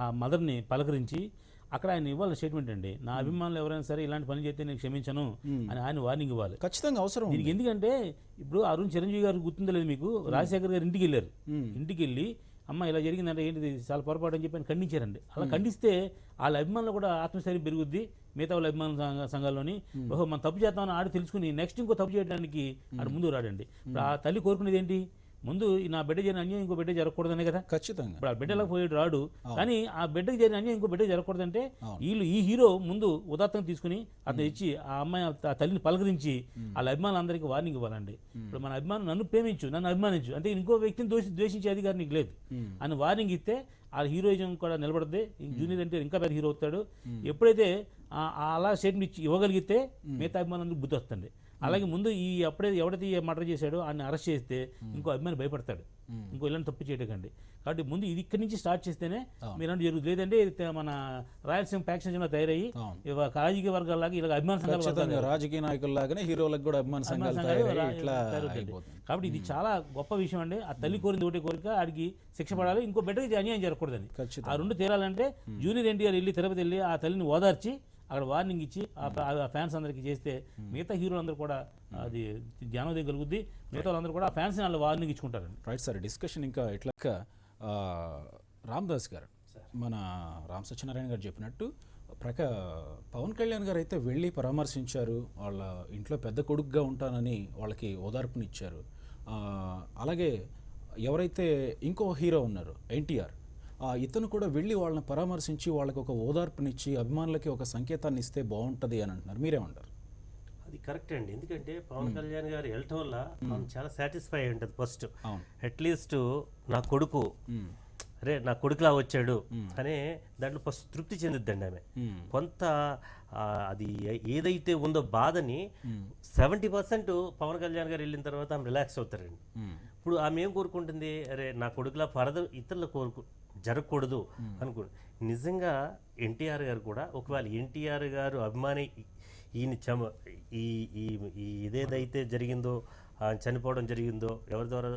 ఆ మదర్ని పలకరించి అక్కడ ఆయన ఇవ్వాలి స్టేట్మెంట్ అండి. నా అభిమానులు ఎవరైనా సరే ఇలాంటి పని చేస్తే నేను క్షమించను అని ఆయన వార్నింగ్ ఇవ్వాలి. ఖచ్చితంగా అవసరం దీనికి. ఎందుకంటే ఇప్పుడు అరుణ్ చిరంజీవి గారు గుర్తుందో లేదు మీకు, రాజశేఖర్ గారు ఇంటికి వెళ్ళారు. ఇంటికి వెళ్ళి అమ్మ ఇలా జరిగిందంటే ఏంటిది చాలా పొరపాటు అని చెప్పి ఆయన ఖండించారండి. అలా ఖండిస్తే వాళ్ళ అభిమానులు కూడా ఆత్మస్థైర్యం పెరుగుద్ది. మిగతా వాళ్ళ అభిమాన సంఘాల్లోని ఓహో మనం తప్పు చేద్దామని ఆడు తెలుసుకుని నెక్స్ట్ ఇంకో తప్పు చేయడానికి ఆడు ముందు రాడండి. ఇప్పుడు ఆ తల్లి కోరుకునేది ఏంటి? ముందు నా బిడ్డ జరిగిన అన్యాయం ఇంకో బిడ్డ జరగకూడదనే కదా. ఖచ్చితంగా. ఇప్పుడు ఆ బిడ్డలా పోయాడు రాడు, కానీ ఆ బిడ్డకి జరిగిన అన్యాయం ఇంకో బిడ్డ జరగకూడదంటే వీళ్ళు ఈ హీరో ముందు ఉదాత్తం తీసుకుని అతను ఇచ్చి ఆ అమ్మాయి ఆ తల్లిని పలకరించి వాళ్ళ అభిమానులందరికీ వార్నింగ్ ఇవ్వాలండి. ఇప్పుడు మన అభిమానం నన్ను ప్రేమించు, నన్ను అభిమానించు, అంటే ఇంకో వ్యక్తిని ద్వేషించే అధికారం నీకు లేదు అని వార్నింగ్ ఇస్తే ఆ హీరోయిజం కూడా నిలబడుతుంది. జూనియర్ అంటే ఇంకా పెద్ద హీరో అవుతాడు. ఎప్పుడైతే అలా స్టేట్మెంట్ ఇచ్చి ఇవ్వగలిగితే మిగతా అభిమానులకు బుద్ధి వస్తుంది. అలాగే ముందు ఎవడైతే మర్డర్ చేశాడో ఆయన అరెస్ట్ చేస్తే ఇంకో అభిమాని భయపడతాడు, ఇంకో ఇలాంటి తప్పు చేయకండి. కాబట్టి ముందు ఇది ఇక్కడి నుంచి స్టార్ట్ చేస్తేనే మీరంటే జరుగుతుంది. లేదంటే మన రాయలసీమ ప్యాక్షన్ తయారయ్యి రాజకీయ వర్గాలాగా ఇలా అభిమాన సంఘాలు, రాజకీయ నాయకుల్లాగానే హీరోలకు కూడా అభిమాన సంఘాలు. కాబట్టి ఇది చాలా గొప్ప విషయం అండి. ఆ తల్లి కోరింది ఒకటే కోరిక, ఆడికి శిక్ష పడాలి, ఇంకో బిడ్డకి అన్యాయం జరగకూడదని. ఆ రెండు తీరాలంటే జూనియర్ ఎన్టీఆర్ వెళ్ళి తిరుపతి వెళ్ళి ఆ తల్లిని ఓదార్చి అక్కడ వార్నింగ్ ఇచ్చి ఆ ఫ్యాన్స్ అందరికీ చేస్తే మిగతా హీరోలందరూ కూడా అది జ్ఞానోదయం కలుగుద్ది. మిగతా వాళ్ళందరూ కూడా ఆ ఫ్యాన్స్ వాళ్ళు వార్నింగ్ ఇచ్చుకుంటారండి. Right sir. డిస్కషన్ ఇంకా ఇట్లా రామదాస్ గారు, మన రామ్ సత్యనారాయణ గారు చెప్పినట్టు పవన్ కళ్యాణ్ గారు అయితే వెళ్ళి పరామర్శించారు. వాళ్ళ ఇంట్లో పెద్ద కొడుకుగా ఉంటానని వాళ్ళకి ఓదార్పునిచ్చారు. అలాగే ఎవరైతే ఇంకో హీరో ఉన్నారు ఎన్టీఆర్, ఇతను కూడా వెళ్ళి వాళ్ళని పరామర్శించి వాళ్ళకి ఒక ఓదార్పునిచ్చి అభిమానులకి ఒక సంకేతాన్ని ఇస్తే బాగుంటుంది అని అంటున్నారు. మీరేమంటారు? అది కరెక్ట్ అండి. ఎందుకంటే పవన్ కళ్యాణ్ గారు వెళ్ళటం వల్ల మనం చాలా సాటిస్ఫై అయి ఉంటుంది. ఫస్ట్ అట్లీస్ట్ నా కొడుకు అరే నా కొడుకులా వచ్చాడు అనే దాంట్లో ఫస్ట్ తృప్తి చెందుద్దండి ఆమె. కొంత అది ఏదైతే ఉందో బాధని 70% పవన్ కళ్యాణ్ గారు వెళ్ళిన తర్వాత ఆమె రిలాక్స్ అవుతారండి. ఇప్పుడు ఆమె ఏం కోరుకుంటుంది, అరే నా కొడుకులా ఫర్దర్ ఇతరుల జరగకూడదు అనుకోండి. నిజంగా ఎన్టీఆర్ గారు కూడా ఒకవేళ ఎన్టీఆర్ గారు అభిమాని ఈయన ఇదేదైతే జరిగిందో చనిపోవడం జరిగిందో ఎవరి ద్వారా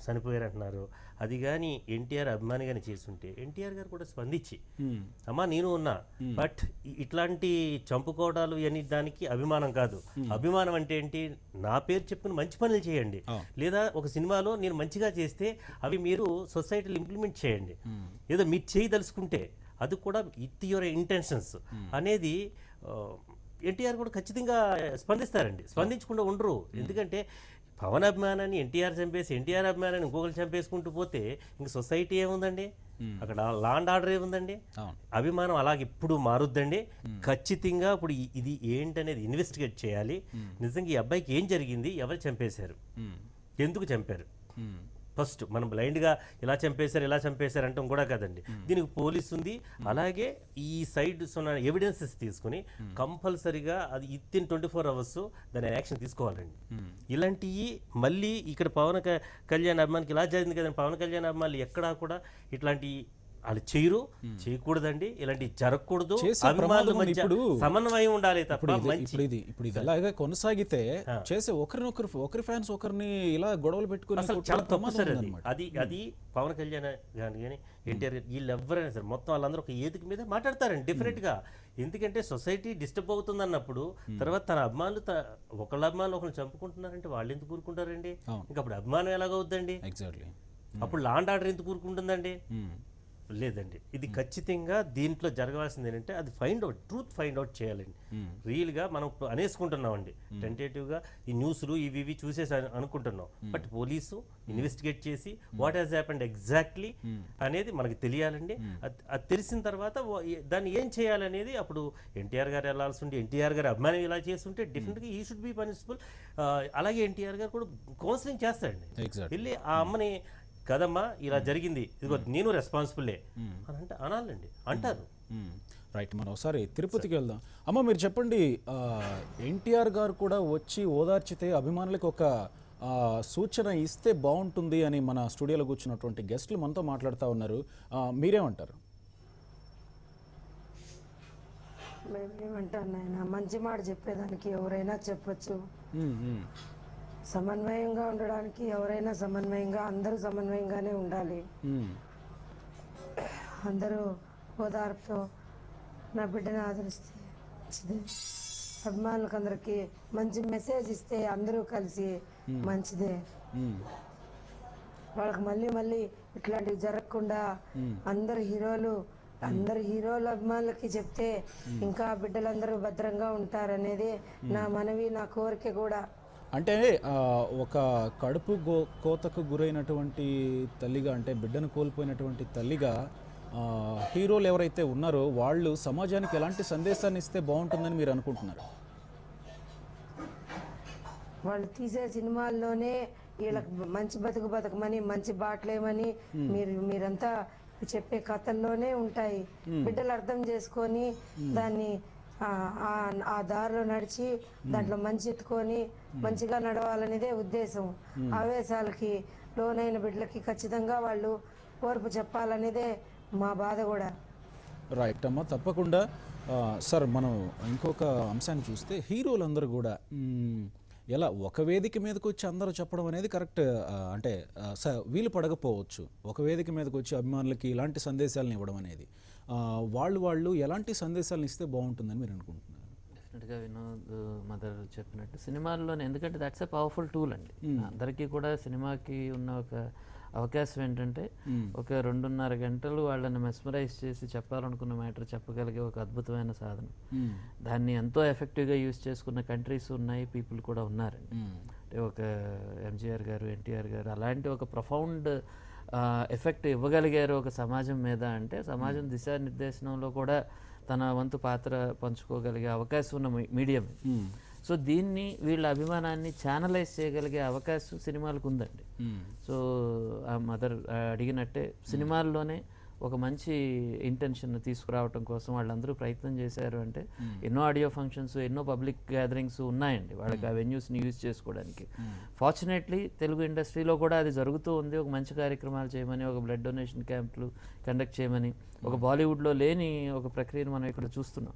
చనిపోయారంటున్నారు అది కానీ ఎన్టీఆర్ అభిమానిగానే చేస్తుంటే ఎన్టీఆర్ గారు కూడా స్పందించి అమ్మా నేను ఉన్నా, బట్ ఇట్లాంటి చంపుకోవడాలు అని దానికి అభిమానం కాదు. అభిమానం అంటే ఏంటి, నా పేరు చెప్పుకుని మంచి పనులు చేయండి, లేదా ఒక సినిమాలో నేను మంచిగా చేస్తే అవి మీరు సొసైటీలో ఇంప్లిమెంట్ చేయండి, ఏదో మీరు చేయదలుచుకుంటే అది కూడా విత్ యువర్ ఇంటెన్షన్స్ అనేది ఎన్టీఆర్ కూడా ఖచ్చితంగా స్పందిస్తారండి. స్పందించకుండా ఉండరు. ఎందుకంటే పవన్ అభిమానాన్ని ఎన్టీఆర్ చంపేసి ఎన్టీఆర్ అభిమానాన్ని ఇంకొకరు చంపేసుకుంటూ పోతే ఇంక సొసైటీ ఏముందండి, అక్కడ లా అండ్ ఆర్డర్ ఏముందండి. అభిమానం అలాగే ఇప్పుడు మారుద్దండి. ఖచ్చితంగా ఇప్పుడు ఇది ఏంటనేది ఇన్వెస్టిగేట్ చేయాలి. నిజంగా ఈ అబ్బాయికి ఏం జరిగింది, ఎవరు చంపేశారు, ఎందుకు చంపారు. ఫస్ట్ మనం బ్లైండ్గా ఇలా చంపేశారు అంటాం కూడా కదండి. దీనికి పోలీస్ ఉంది. అలాగే ఈ సైడ్స్ ఉన్న ఎవిడెన్సెస్ తీసుకుని కంపల్సరీగా అది వితిన్ 24 hours దాని యాక్షన్ తీసుకోవాలండి. ఇలాంటివి మళ్ళీ ఇక్కడ పవన్ కళ్యాణ్ అభిమానికి ఇలా జరిగింది కదండి. పవన్ కళ్యాణ్ అభిమానులు ఎక్కడా కూడా ఇట్లాంటి వాళ్ళు చేయకూడదండి, ఇలాంటి జరగకూడదు. చేసే అభిమానుల ప్రమాదం మధ్య ఇప్పుడు సమన్వయం ఉండాలి తప్ప ఇప్పుడు ఇది ఎలాగా కొనసాగితే చేసే ఒకరి ఫ్యాన్స్ ఒకరిని ఇలా గొడవలు పెట్టుకుని అసలు కొట్టుకునే చాలా తప్పు ప్రమాదం సార్ ఉందన్నమాట. అది పవన్ కళ్యాణ్ కానీ ఎన్టీఆర్ గారు వీళ్ళు ఎవరైనా సరే మొత్తం వాళ్ళందరూ ఒక ఏదిక మీద మాట్లాడతారండి డెఫినెట్ గా. ఎందుకంటే సొసైటీ డిస్టర్బ్ అవుతుంది అన్నప్పుడు తర్వాత తన అభిమానులు ఒకళ్ళ అభిమానులు ఒకళ్ళు చంపుకుంటున్నారంటే వాళ్ళు ఎందుకు కూరుకుంటారండి? ఇంకా అప్పుడు అభిమానం ఎలాగవుద్దండి? ఎగ్జాక్ట్లీ. అప్పుడు లా అండ్ ఆర్డర్ ఎందుకు కూరుకుంటుందండి? లేదండి. ఇది ఖచ్చితంగా దీంట్లో జరగవలసింది ఏంటంటే అది ట్రూత్ ఫైండ్ అవుట్ చేయాలండి. రియల్గా మనం అనేసుకుంటున్నామండి టెంటేటివ్గా ఈ న్యూస్లు ఇవి చూసేసి అనుకుంటున్నాం. బట్ పోలీసు ఇన్వెస్టిగేట్ చేసి వాట్ హ్యాస్ హ్యాపెండ్ ఎగ్జాక్ట్లీ అనేది మనకి తెలియాలండి. అది తెలిసిన తర్వాత దాన్ని ఏం చేయాలనేది అప్పుడు ఎన్టీఆర్ గారు వెళ్ళాల్సి ఉంటే ఎన్టీఆర్ గారు అభిమానం ఇలా చేస్తుంటే డెఫినెట్గా ఈ షుడ్ బి పనిషబుల్. అలాగే ఎన్టీఆర్ గారు కూడా కౌన్సిలింగ్ చేస్తాడండి. వెళ్ళి ఆ అమ్మని కదమ్మా ఇలా జరిగింది, ఇదిగో నేను రెస్పాన్సిబుల్లే అని అంటే అనాలండి, అంటారు. రైట్, మనం ఒకసారి తిరుపతికి వెళ్దాం. అమ్మ మీరు చెప్పండి, ఎన్టీఆర్ గారు కూడా వచ్చి ఓదార్చితే అభిమానులకు ఒక సూచన ఇస్తే బాగుంటుంది అని మన స్టూడియోలో కూర్చున్నటువంటి గెస్టులు మనతో మాట్లాడుతూ ఉన్నారు. మీరేమంటారు? మేమేమంటారు నాయన, మంచి మాట చెప్పేదానికి ఎవరైనా చెప్పచ్చు. సమన్వయంగా ఉండడానికి ఎవరైనా సమన్వయంగా, అందరూ సమన్వయంగానే ఉండాలి. అందరూ ఓదార్పుతో నా బిడ్డను ఆదరిస్తే మంచిదే. అభిమానులకు అందరికీ మంచి మెసేజ్ ఇస్తే అందరూ కలిసి మంచిదే. వాళ్ళకి మళ్ళీ మళ్ళీ ఇట్లాంటివి జరగకుండా అందరు హీరోలు అభిమానులకి చెప్తే ఇంకా బిడ్డలందరూ భద్రంగా ఉంటారనేది నా మనవి, నా కోరిక కూడా. అంటే ఒక కడుపు కోతకు గురైనటువంటి తల్లిగా, అంటే బిడ్డను కోల్పోయినటువంటి తల్లిగా హీరోలు ఎవరైతే ఉన్నారో వాళ్ళు సమాజానికి ఎలాంటి సందేశాన్ని ఇస్తే బాగుంటుందని మీరు అనుకుంటున్నారు? వాళ్ళు తీసే సినిమాల్లోనే వీళ్ళకి మంచి బతకమని, మంచి బాటలేమని మీరంతా చెప్పే కథల్లోనే ఉంటాయి. బిడ్డలు అర్థం చేసుకొని దాన్ని ఆ దారిలో నడిచి దాంట్లో మంచి ఎత్తుకొని మంచిగా నడవాలనేదే ఉద్దేశం. ఆవేశాలకి లోనైన బిడ్డలకి ఖచ్చితంగా వాళ్ళు ఓర్పు చెప్పాలనేదే మా బాధ కూడా. రైట్ అమ్మా, తప్పకుండా. సార్, మనం ఇంకొక అంశాన్ని చూస్తే హీరోలందరూ కూడా ఎలా ఒక వేదిక మీదకి వచ్చి అందరూ చెప్పడం అనేది కరెక్ట్, అంటే వీలు పడకపోవచ్చు. ఒక వేదిక మీదకి వచ్చి అభిమానులకి ఇలాంటి సందేశాలను ఇవ్వడం అనేది వాళ్ళు ఎలాంటి సందేశాలను ఇస్తే బాగుంటుందని మీరు అనుకుంటున్నారు? డెఫినెట్గా వినోద్ మదర్ చెప్పినట్టు సినిమాల్లోనే, ఎందుకంటే దట్స్ ఎ పవర్ఫుల్ టూల్ అండి. అందరికీ కూడా సినిమాకి ఉన్న ఒక అవకాశం ఏంటంటే ఒక 2.5 గంటలు వాళ్ళని మెస్మరైజ్ చేసి చెప్పాలనుకున్న మ్యాటర్ చెప్పగలిగే ఒక అద్భుతమైన సాధనం. దాన్ని ఎంతో ఎఫెక్టివ్గా యూజ్ చేసుకున్న కంట్రీస్ ఉన్నాయి, పీపుల్ కూడా ఉన్నారండి. అంటే ఒక ఎంజీఆర్ గారు, ఎన్టీఆర్ గారు అలాంటి ఒక ప్రొఫౌండ్ ఎఫెక్ట్ ఇవ్వగలిగారు ఒక సమాజం మీద. అంటే సమాజం దిశానిర్దేశనంలో కూడా తన వంతు పాత్ర పంచుకోగలిగే అవకాశం ఉన్న మీడియం. సో దీన్ని వీళ్ళ అభిమానాన్ని ఛానలైజ్ చేయగలిగే అవకాశం సినిమాలకు ఉందండి. సో ఆ మదర్ అడిగినట్టే సినిమాల్లోనే ఒక మంచి ఇంటెన్షన్ తీసుకురావటం కోసం వాళ్ళందరూ ప్రయత్నం చేశారు. అంటే ఎన్నో ఆడియో ఫంక్షన్స్, ఎన్నో పబ్లిక్ గ్యాదరింగ్స్ ఉన్నాయండి వాళ్ళకి ఆ వెన్యూస్ని యూజ్ చేసుకోవడానికి. ఫార్చునేట్లీ తెలుగు ఇండస్ట్రీలో కూడా అది జరుగుతూ ఉంది. ఒక మంచి కార్యక్రమాలు చేయమని, ఒక బ్లడ్ డొనేషన్ క్యాంపులు కండక్ట్ చేయమని, ఒక బాలీవుడ్లో లేని ఒక ప్రక్రియను మనం ఇక్కడ చూస్తున్నాం.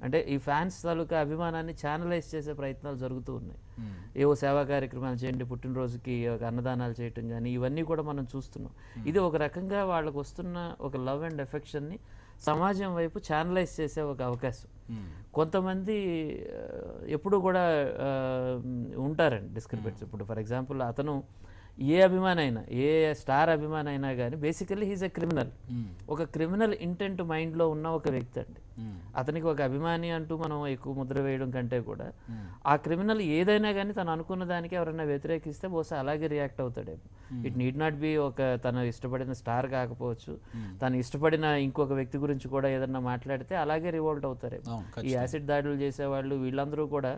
అంటే ఈ ఫ్యాన్స్ తాలూకా అభిమానాన్ని ఛానలైజ్ చేసే ప్రయత్నాలు జరుగుతూ ఉన్నాయి. ఏవో సేవా కార్యక్రమాలు చేయండి, పుట్టినరోజుకి ఒక అన్నదానాలు చేయటం కానీ, ఇవన్నీ కూడా మనం చూస్తున్నాం. ఇది ఒక రకంగా వాళ్ళకు వస్తున్న ఒక లవ్ అండ్ ఎఫెక్షన్ని సమాజం వైపు ఛానలైజ్ చేసే ఒక అవకాశం. కొంతమంది ఎప్పుడు కూడా ఉంటారండి డిస్క్రిపెంట్స్. ఇప్పుడు ఫర్ ఎగ్జాంపుల్ అతను ఏ అభిమాని అయినా, ఏ స్టార్ అభిమాని అయినా కానీ బేసికల్లీ హీజ్ ఎ క్రిమినల్. ఒక క్రిమినల్ ఇంటెంట్ మైండ్లో ఉన్న ఒక వ్యక్తి అండి. అతనికి ఒక అభిమాని అంటూ మనం ఎక్కువ ముద్ర వేయడం కంటే కూడా ఆ క్రిమినల్ ఏదైనా కానీ తను అనుకున్న దానికి ఎవరైనా వ్యతిరేకిస్తే బహుశా అలాగే రియాక్ట్ అవుతాడేమో. ఇట్ నీడ్ నాట్ బి ఒక తను ఇష్టపడిన స్టార్ కాకపోవచ్చు, తను ఇష్టపడిన ఇంకొక వ్యక్తి గురించి కూడా ఏదన్నా మాట్లాడితే అలాగే రివోల్ట్ అవుతారేమో. ఈ యాసిడ్ దాడులు చేసేవాళ్ళు వీళ్ళందరూ కూడా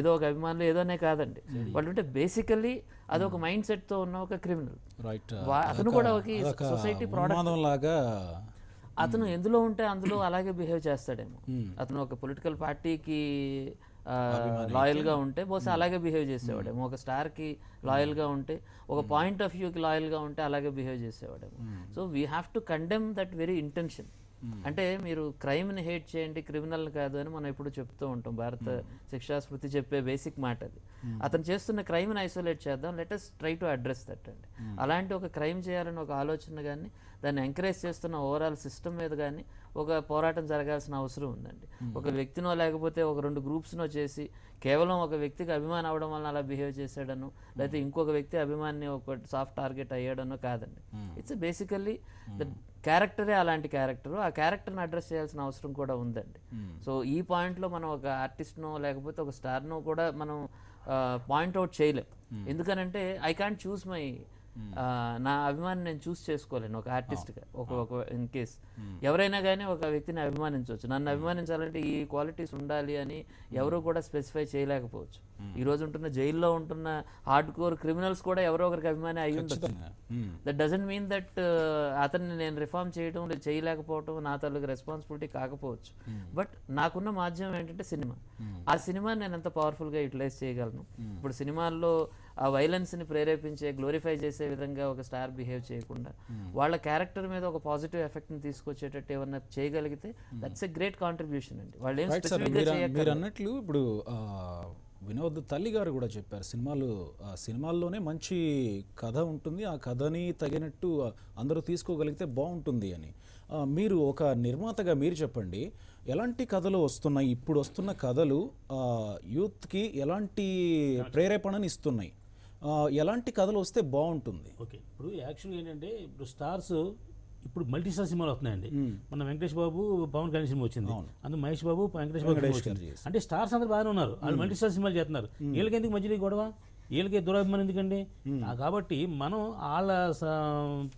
ఏదో ఒక అభిమానులు ఏదోనే కాదండి. వాళ్ళు అంటే బేసికల్లీ అదొక మైండ్ సెట్తో ఉన్న ఒక క్రిమినల్. అతను కూడా ఒక సొసైటీ ప్రోడక్ట్ లాగా అతను ఎందులో ఉంటే అందులో అలాగే బిహేవ్ చేస్తాడేమో. అతను ఒక పొలిటికల్ పార్టీకి లాయల్గా ఉంటే బహుశా అలాగే బిహేవ్ చేసేవాడేమో. ఒక స్టార్కి లాయల్గా ఉంటే, ఒక పాయింట్ ఆఫ్ వ్యూకి లాయల్గా ఉంటే అలాగే బిహేవ్ చేసేవాడేమో. So we have to condemn that very intention. అంటే మీరు క్రైమ్ని హేట్ చేయండి, క్రిమినల్ కాదు అని మనం ఎప్పుడు చెప్తూ ఉంటాం. భారత శిక్షా స్మృతి చెప్పే బేసిక్ మాట అది. అతను చేస్తున్న క్రైమ్ని ఐసోలేట్ చేద్దాం, let us try to address that అండి. అలాంటి ఒక క్రైమ్ చేయాలని ఒక ఆలోచన కానీ, దాన్ని ఎంకరేజ్ చేస్తున్న ఓవరాల్ సిస్టమ్ మీద కానీ ఒక పోరాటం జరగాల్సిన అవసరం ఉందండి. ఒక వ్యక్తినో లేకపోతే ఒక 2 గ్రూప్స్నో చేసి కేవలం ఒక వ్యక్తికి అభిమానం అవ్వడం వల్ల అలా బిహేవ్ చేశాడనో, లేకపోతే ఇంకొక వ్యక్తి అభిమాన్ని ఒక సాఫ్ట్ టార్గెట్ అయ్యాడనో కాదండి. ఇట్స్ బేసికల్లీ ద క్యారెక్టరే అలాంటి క్యారెక్టరు. ఆ క్యారెక్టర్ని అడ్రస్ చేయాల్సిన అవసరం కూడా ఉందండి. సో ఈ పాయింట్లో మనం ఒక ఆర్టిస్ట్నో లేకపోతే ఒక స్టార్నో కూడా మనం పాయింట్అవుట్ చేయలేం. ఎందుకనంటే ఐ కాంట్ చూస్ మై నా అభిమాని నేను చూస్ చేసుకోలేను ఒక ఆర్టిస్ట్గా. ఒక ఇన్ కేస్ ఎవరైనా కానీ ఒక వ్యక్తిని అభిమానించవచ్చు. నన్ను అభిమానించాలంటే ఈ క్వాలిటీస్ ఉండాలి అని ఎవరు కూడా స్పెసిఫై చేయలేకపోవచ్చు. ఈ రోజు ఉంటున్న జైల్లో ఉంటున్న హార్డ్ కోర్ క్రిమినల్స్ కూడా ఎవరో ఒకరికి అభిమాని అయి ఉండొచ్చు. దట్ డజంట్ మీన్ దట్ అతన్ని నేను రిఫార్మ్ చేయడం చేయలేకపోవటం నా తాలూకు రెస్పాన్సిబిలిటీ కాకపోవచ్చు. బట్ నాకున్న మాధ్యమం ఏంటంటే సినిమా. ఆ సినిమాని నేను ఎంత పవర్ఫుల్గా యూటిలైజ్ చేయగలను. ఇప్పుడు సినిమాల్లో ఆ వైలెన్స్ని ప్రేరేపించే, గ్లోరిఫై చేసే విధంగా ఒక స్టార్ బిహేవ్ చేయకుండా వాళ్ళ క్యారెక్టర్ మీద ఒక పాజిటివ్ ఎఫెక్ట్ని తీసుకొచ్చేటట్టు ఏమన్నా చేయగలిగితే దట్స్ ఎ గ్రేట్ కాంట్రిబ్యూషన్ అండి. వాళ్ళు ఏం స్పెసిఫిక్గా చేయగలరు. మీరు అన్నట్లు ఇప్పుడు వినోద్ తల్లి గారు కూడా చెప్పారు, సినిమాల్లోనే మంచి కథ ఉంటుంది, ఆ కథని తగినట్టు అందరూ తీసుకోగలిగితే బాగుంటుంది అని. మీరు ఒక నిర్మాతగా మీరు చెప్పండి, ఎలాంటి కథలు వస్తున్నాయి, ఇప్పుడు వస్తున్న కథలు యూత్కి ఎలాంటి ప్రేరేపణని ఇస్తున్నాయి, ఎలాంటి కథలు వస్తే బాగుంటుంది? ఓకే, ఇప్పుడు యాక్చువల్గా ఏంటంటే ఇప్పుడు స్టార్స్ ఇప్పుడు మల్టీ స్టార్ సినిమాలు వస్తున్నాయండి. మన వెంకటేష్ బాబు పవన్ కళ్యాణ్ సినిమా వచ్చింది, అందులో మహేష్ బాబు వెంకటేష్ బాబు వచ్చింది. అంటే స్టార్స్ అందరూ బాగానే ఉన్నారు, వాళ్ళు మల్టీ స్టార్ సినిమాలు చేస్తున్నారు. వీళ్ళకి ఎందుకు మధ్యలో గొడవ, వీళ్ళకి దురాభిమానం ఎందుకండి? కాబట్టి మనం వాళ్ళ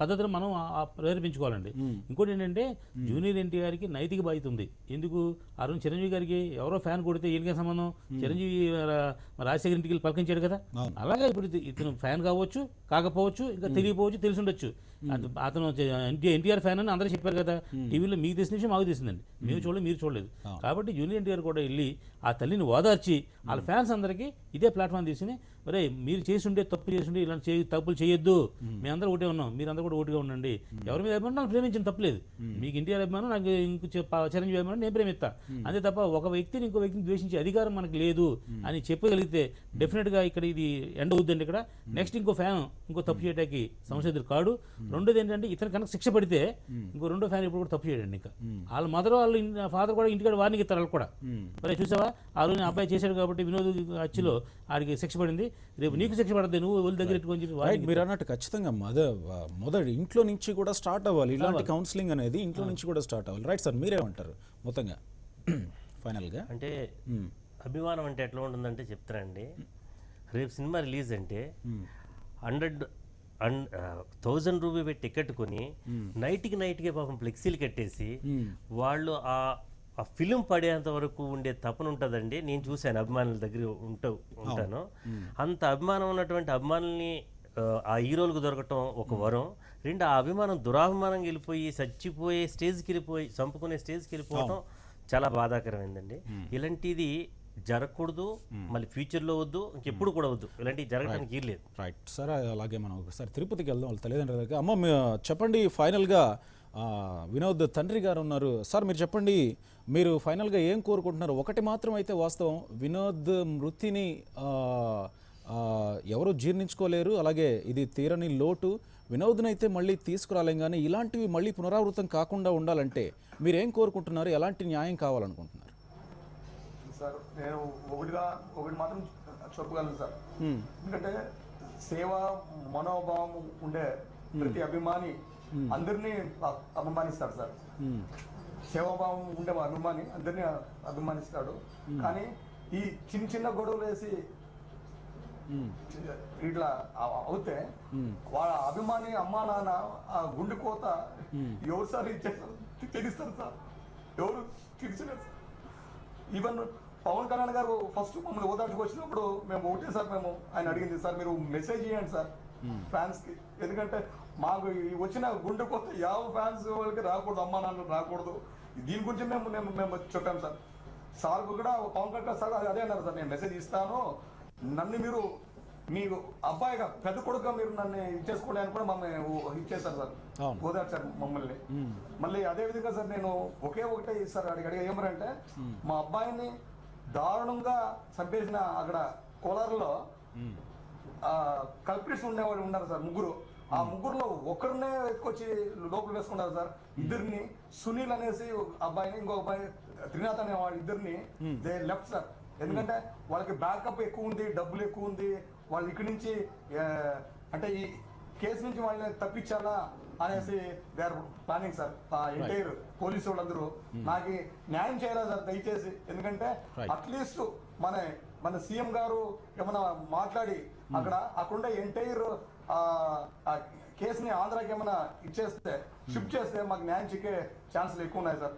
పద్ధతిలో మనం ప్రేరేపించుకోవాలండి. ఇంకోటి ఏంటంటే జూనియర్ ఎన్టీఆర్కి నైతిక బాధ్యత ఉంది. ఎందుకు ఆ రోజు చిరంజీవి గారికి ఎవరో ఫ్యాన్ కొడితే వీళ్ళకే సంబంధం, చిరంజీవి రాజశేఖర్ ఇంటికి వెళ్ళి పలకించాడు కదా. అలాగే ఇప్పుడు ఇతను ఫ్యాన్ కావచ్చు, కాకపోవచ్చు, ఇంకా తెలియపోవచ్చు, తెలిసి ఉండొచ్చు. అతను ఎన్టీఆర్ ఫ్యాన్ అని అందరూ చెప్పారు కదా. టీవీలో మీకు తెలిసిన విషయం మాకు తెలిసిందండి, మేము చూడలేదు, మీరు చూడలేదు. కాబట్టి జూనియర్ ఎన్టీఆర్ కూడా వెళ్ళి ఆ తల్లిని ఓదార్చి వాళ్ళ ఫ్యాన్స్ అందరికీ ఇదే ప్లాట్ఫామ్ తీసుకుని, ఒరే మీరు చేస్తుండే తప్పు చేస్తుండే ఇలాంటి తప్పులు చేయొద్దు, మేమందరూ ఒకటే ఉన్నాం, మీరందరూ కూడా ఒకటిగా ఉండండి. ఎవరి మీద అభిమానం నాకు ప్రేమించిన తప్పలేదు, మీకు ఎన్టీఆర్ అభిమానం, నాకు ఇంకో చిరంజీవి అభిమానం నేను ప్రేమిస్తా అంతే తప్ప ఒక వ్యక్తిని ఇంకో వ్యక్తిని ద్వేషించే అధికారం మనకు లేదు అని చెప్పగలిగితే డెఫినెట్గా ఇక్కడ ఇది ఎండ్ అవుద్దండి. ఇక్కడ నెక్స్ట్ ఇంకో ఫ్యాన్ ఇంకో తప్పు చేయడానికి సమస్య ఎదురు కాడు. రెండోది ఏంటంటే ఇతను కనుక శిక్ష పడితే ఇంకో రెండో ఫ్యాన్ ఇప్పుడు కూడా తప్పు చేయడండి. ఇంకా వాళ్ళ మదర్ వాళ్ళ ఫాదర్ కూడా ఇంటికాడ వార్నింగ్ ఇస్తారు వాళ్ళు కూడా, మరి చూసావా ఆ రోజు అబ్బాయి చేశాడు కాబట్టి వినోద్ హత్యలో ఆడికి శిక్ష పడింది, రేపు నీకు శిక్ష పడద్దు, నువ్వు వాళ్ళ దగ్గర పెట్టుకొని చెప్పి. మీరు అన్నట్టు ఖచ్చితంగా మొదటి ఇంట్లో నుంచి కూడా స్టార్ట్ అవ్వాలి, ఇలాంటి కౌన్సిలింగ్ అనేది ఇంట్లో నుంచి కూడా స్టార్ట్ అవ్వాలి. రైట్ సార్, మీరేమంటారు మొత్తంగా ఫైనల్గా? అంటే అభిమానం అంటే ఎట్లా ఉంటుందంటే చెప్తారండి, రేపు సినిమా రిలీజ్ అంటే 1,000 రూపీ పెట్టి టికెట్ కొని నైట్కి పాపం ఫ్లెక్సీలు కట్టేసి వాళ్ళు ఆ ఫిలిం పడేంత వరకు ఉండే తపన ఉంటుందండి. నేను చూశాను, అభిమానుల దగ్గర ఉంటాను. అంత అభిమానం ఉన్నటువంటి అభిమానుల్ని ఆ హీరోలకు దొరకటం ఒక వరం. రెండు, ఆ అభిమానం దురాభిమానంగా వెళ్ళిపోయి చచ్చిపోయే స్టేజ్కి వెళ్ళిపోయి చంపుకునే స్టేజ్కి వెళ్ళిపోవటం చాలా బాధాకరమైందండి. ఇలాంటిది జరగకూడదు, మళ్ళీ ఫ్యూచర్లో వద్దు, ఇంకెప్పుడు కూడా వద్దు, ఇలాంటివి జరగడానికి లేదు. రైట్ సార్, అలాగే మనం ఒకసారి తిరుపతికి వెళ్దాం వాళ్ళ తల్లిదండ్రుల దగ్గర. అమ్మ చెప్పండి, ఫైనల్గా వినోద్ తండ్రి గారు ఉన్నారు సార్, మీరు చెప్పండి, మీరు ఫైనల్గా ఏం కోరుకుంటున్నారు? ఒకటి మాత్రం అయితే వాస్తవం, వినోద్ మృతిని ఎవరు జీర్ణించుకోలేరు, అలాగే ఇది తీరని లోటు. వినోద్ని అయితే మళ్ళీ తీసుకురాలేం, కానీ ఇలాంటివి మళ్ళీ పునరావృతం కాకుండా ఉండాలంటే మీరేం కోరుకుంటున్నారు? ఎలాంటి న్యాయం కావాలనుకుంటున్నారు? సార్ నేను ఒకటి మాత్రం చెప్పగలను సార్, ఎందుకంటే సేవా మనోభావం ఉండే ప్రతి అభిమాని అందరినీ అభిమానిస్తాడు సార్. సేవాభావం ఉండే అభిమాని అందరినీ అభిమానిస్తాడు. కానీ ఈ చిన్న గొడవలు వేసి ఇట్లా అవుతే వాళ్ళ అభిమాని అమ్మా నాన్న ఆ గుండె కోత ఎవరు సార్ తెలుస్తారు సార్, ఎవరు తీర్చలేరు సార్. ఈవెన్ పవన్ కళ్యాణ్ గారు ఫస్ట్ మమ్మల్ని ఓదార్చుకు వచ్చినప్పుడు మేము ఒకటే సార్, మేము ఆయన అడిగింది, సార్ మీరు మెసేజ్ చేయండి సార్ ఫ్యాన్స్కి, ఎందుకంటే మాకు వచ్చిన గుండె కొత్త ఫ్యాన్స్ వాళ్ళకి రాకూడదు, అమ్మా నాన్నలు రాకూడదు, దీని గురించి మేము చెప్పాము సార్. సార్ కూడా పవన్ కళ్యాణ్ సార్ అదే అన్నారు సార్, నేను మెసేజ్ ఇస్తాను, నన్ను మీరు మీకు అబ్బాయిగా పెద్ద కొడుకుగా మీరు నన్ను ఇచ్చేసుకోండి అని కూడా మమ్మల్ని ఇచ్చేస్తారు సార్, ఓదార్చారు మమ్మల్ని. మళ్ళీ అదే విధంగా సార్ నేను ఒకటే సార్ అడిగా ఏమరంటే మా అబ్బాయిని దారుణంగా చంపేసిన అక్కడ కోలారులో కల్ప్రిట్స్ ఉండేవాళ్ళు ఉన్నారు సార్, ముగ్గురు. ఆ ముగ్గురులో ఒకరినే ఎత్తుకొచ్చి లోపల వేసుకున్నారు సార్. ఇద్దరిని సునీల్ అనేసి అబ్బాయిని, ఇంకో అబ్బాయి త్రినాథ్ అనే వాళ్ళ ఇద్దరిని దే లెఫ్ట్ సార్. ఎందుకంటే వాళ్ళకి బ్యాకప్ ఎక్కువ ఉంది, డబ్బులు ఎక్కువ ఉంది, వాళ్ళు ఇక్కడి నుంచి అంటే ఈ కేసు నుంచి వాళ్ళని తప్పించాలా అనేసి they are planning sir. Entire police వాళ్ళందరూ నాకు న్యాయం చేయాలా సార్ దయచేసి. ఎందుకంటే అట్లీస్ట్ మన సీఎం గారు ఏమైనా మాట్లాడి అక్కడ ఎంటైర్ కేసుని ఆంధ్రాకి ఏమైనా ఇచ్చేస్తే, షిఫ్ట్ చేస్తే మాకు న్యాయం చిక్కే ఛాన్సులు ఎక్కువ ఉన్నాయి సార్.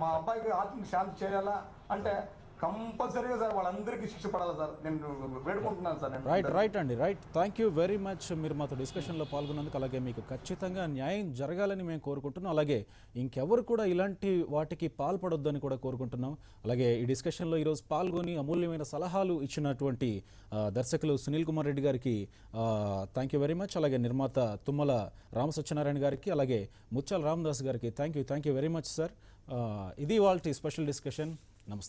మా అబ్బాయికి ఆత్మకి శాంతి చేయాలా అంటే కంపల్సరీగా సార్ వాళ్ళందరికీ శిక్ష పడాలి సార్. నేను వేడుకుంటున్నాను సార్. రైట్ అండి, right. Thank you very much మీరు మాతో డిస్కషన్లో పాల్గొన్నందుకు. అలాగే మీకు ఖచ్చితంగా న్యాయం జరగాలని మేము కోరుకుంటున్నాం. అలాగే ఇంకెవరు కూడా ఇలాంటి వాటికి పాల్పడొద్దని కూడా కోరుకుంటున్నాం. అలాగే ఈ డిస్కషన్లో ఈరోజు పాల్గొని అమూల్యమైన సలహాలు ఇచ్చినటువంటి దర్శకులు సునీల్ కుమార్ రెడ్డి గారికి థ్యాంక్ యూ వెరీ మచ్. అలాగే నిర్మాత తుమ్మల రామసత్యనారాయణ గారికి, అలాగే ముత్యాల రామదాస్ గారికి thank you very much sir. ఇది వాళ్ళ స్పెషల్ డిస్కషన్. నమస్తే.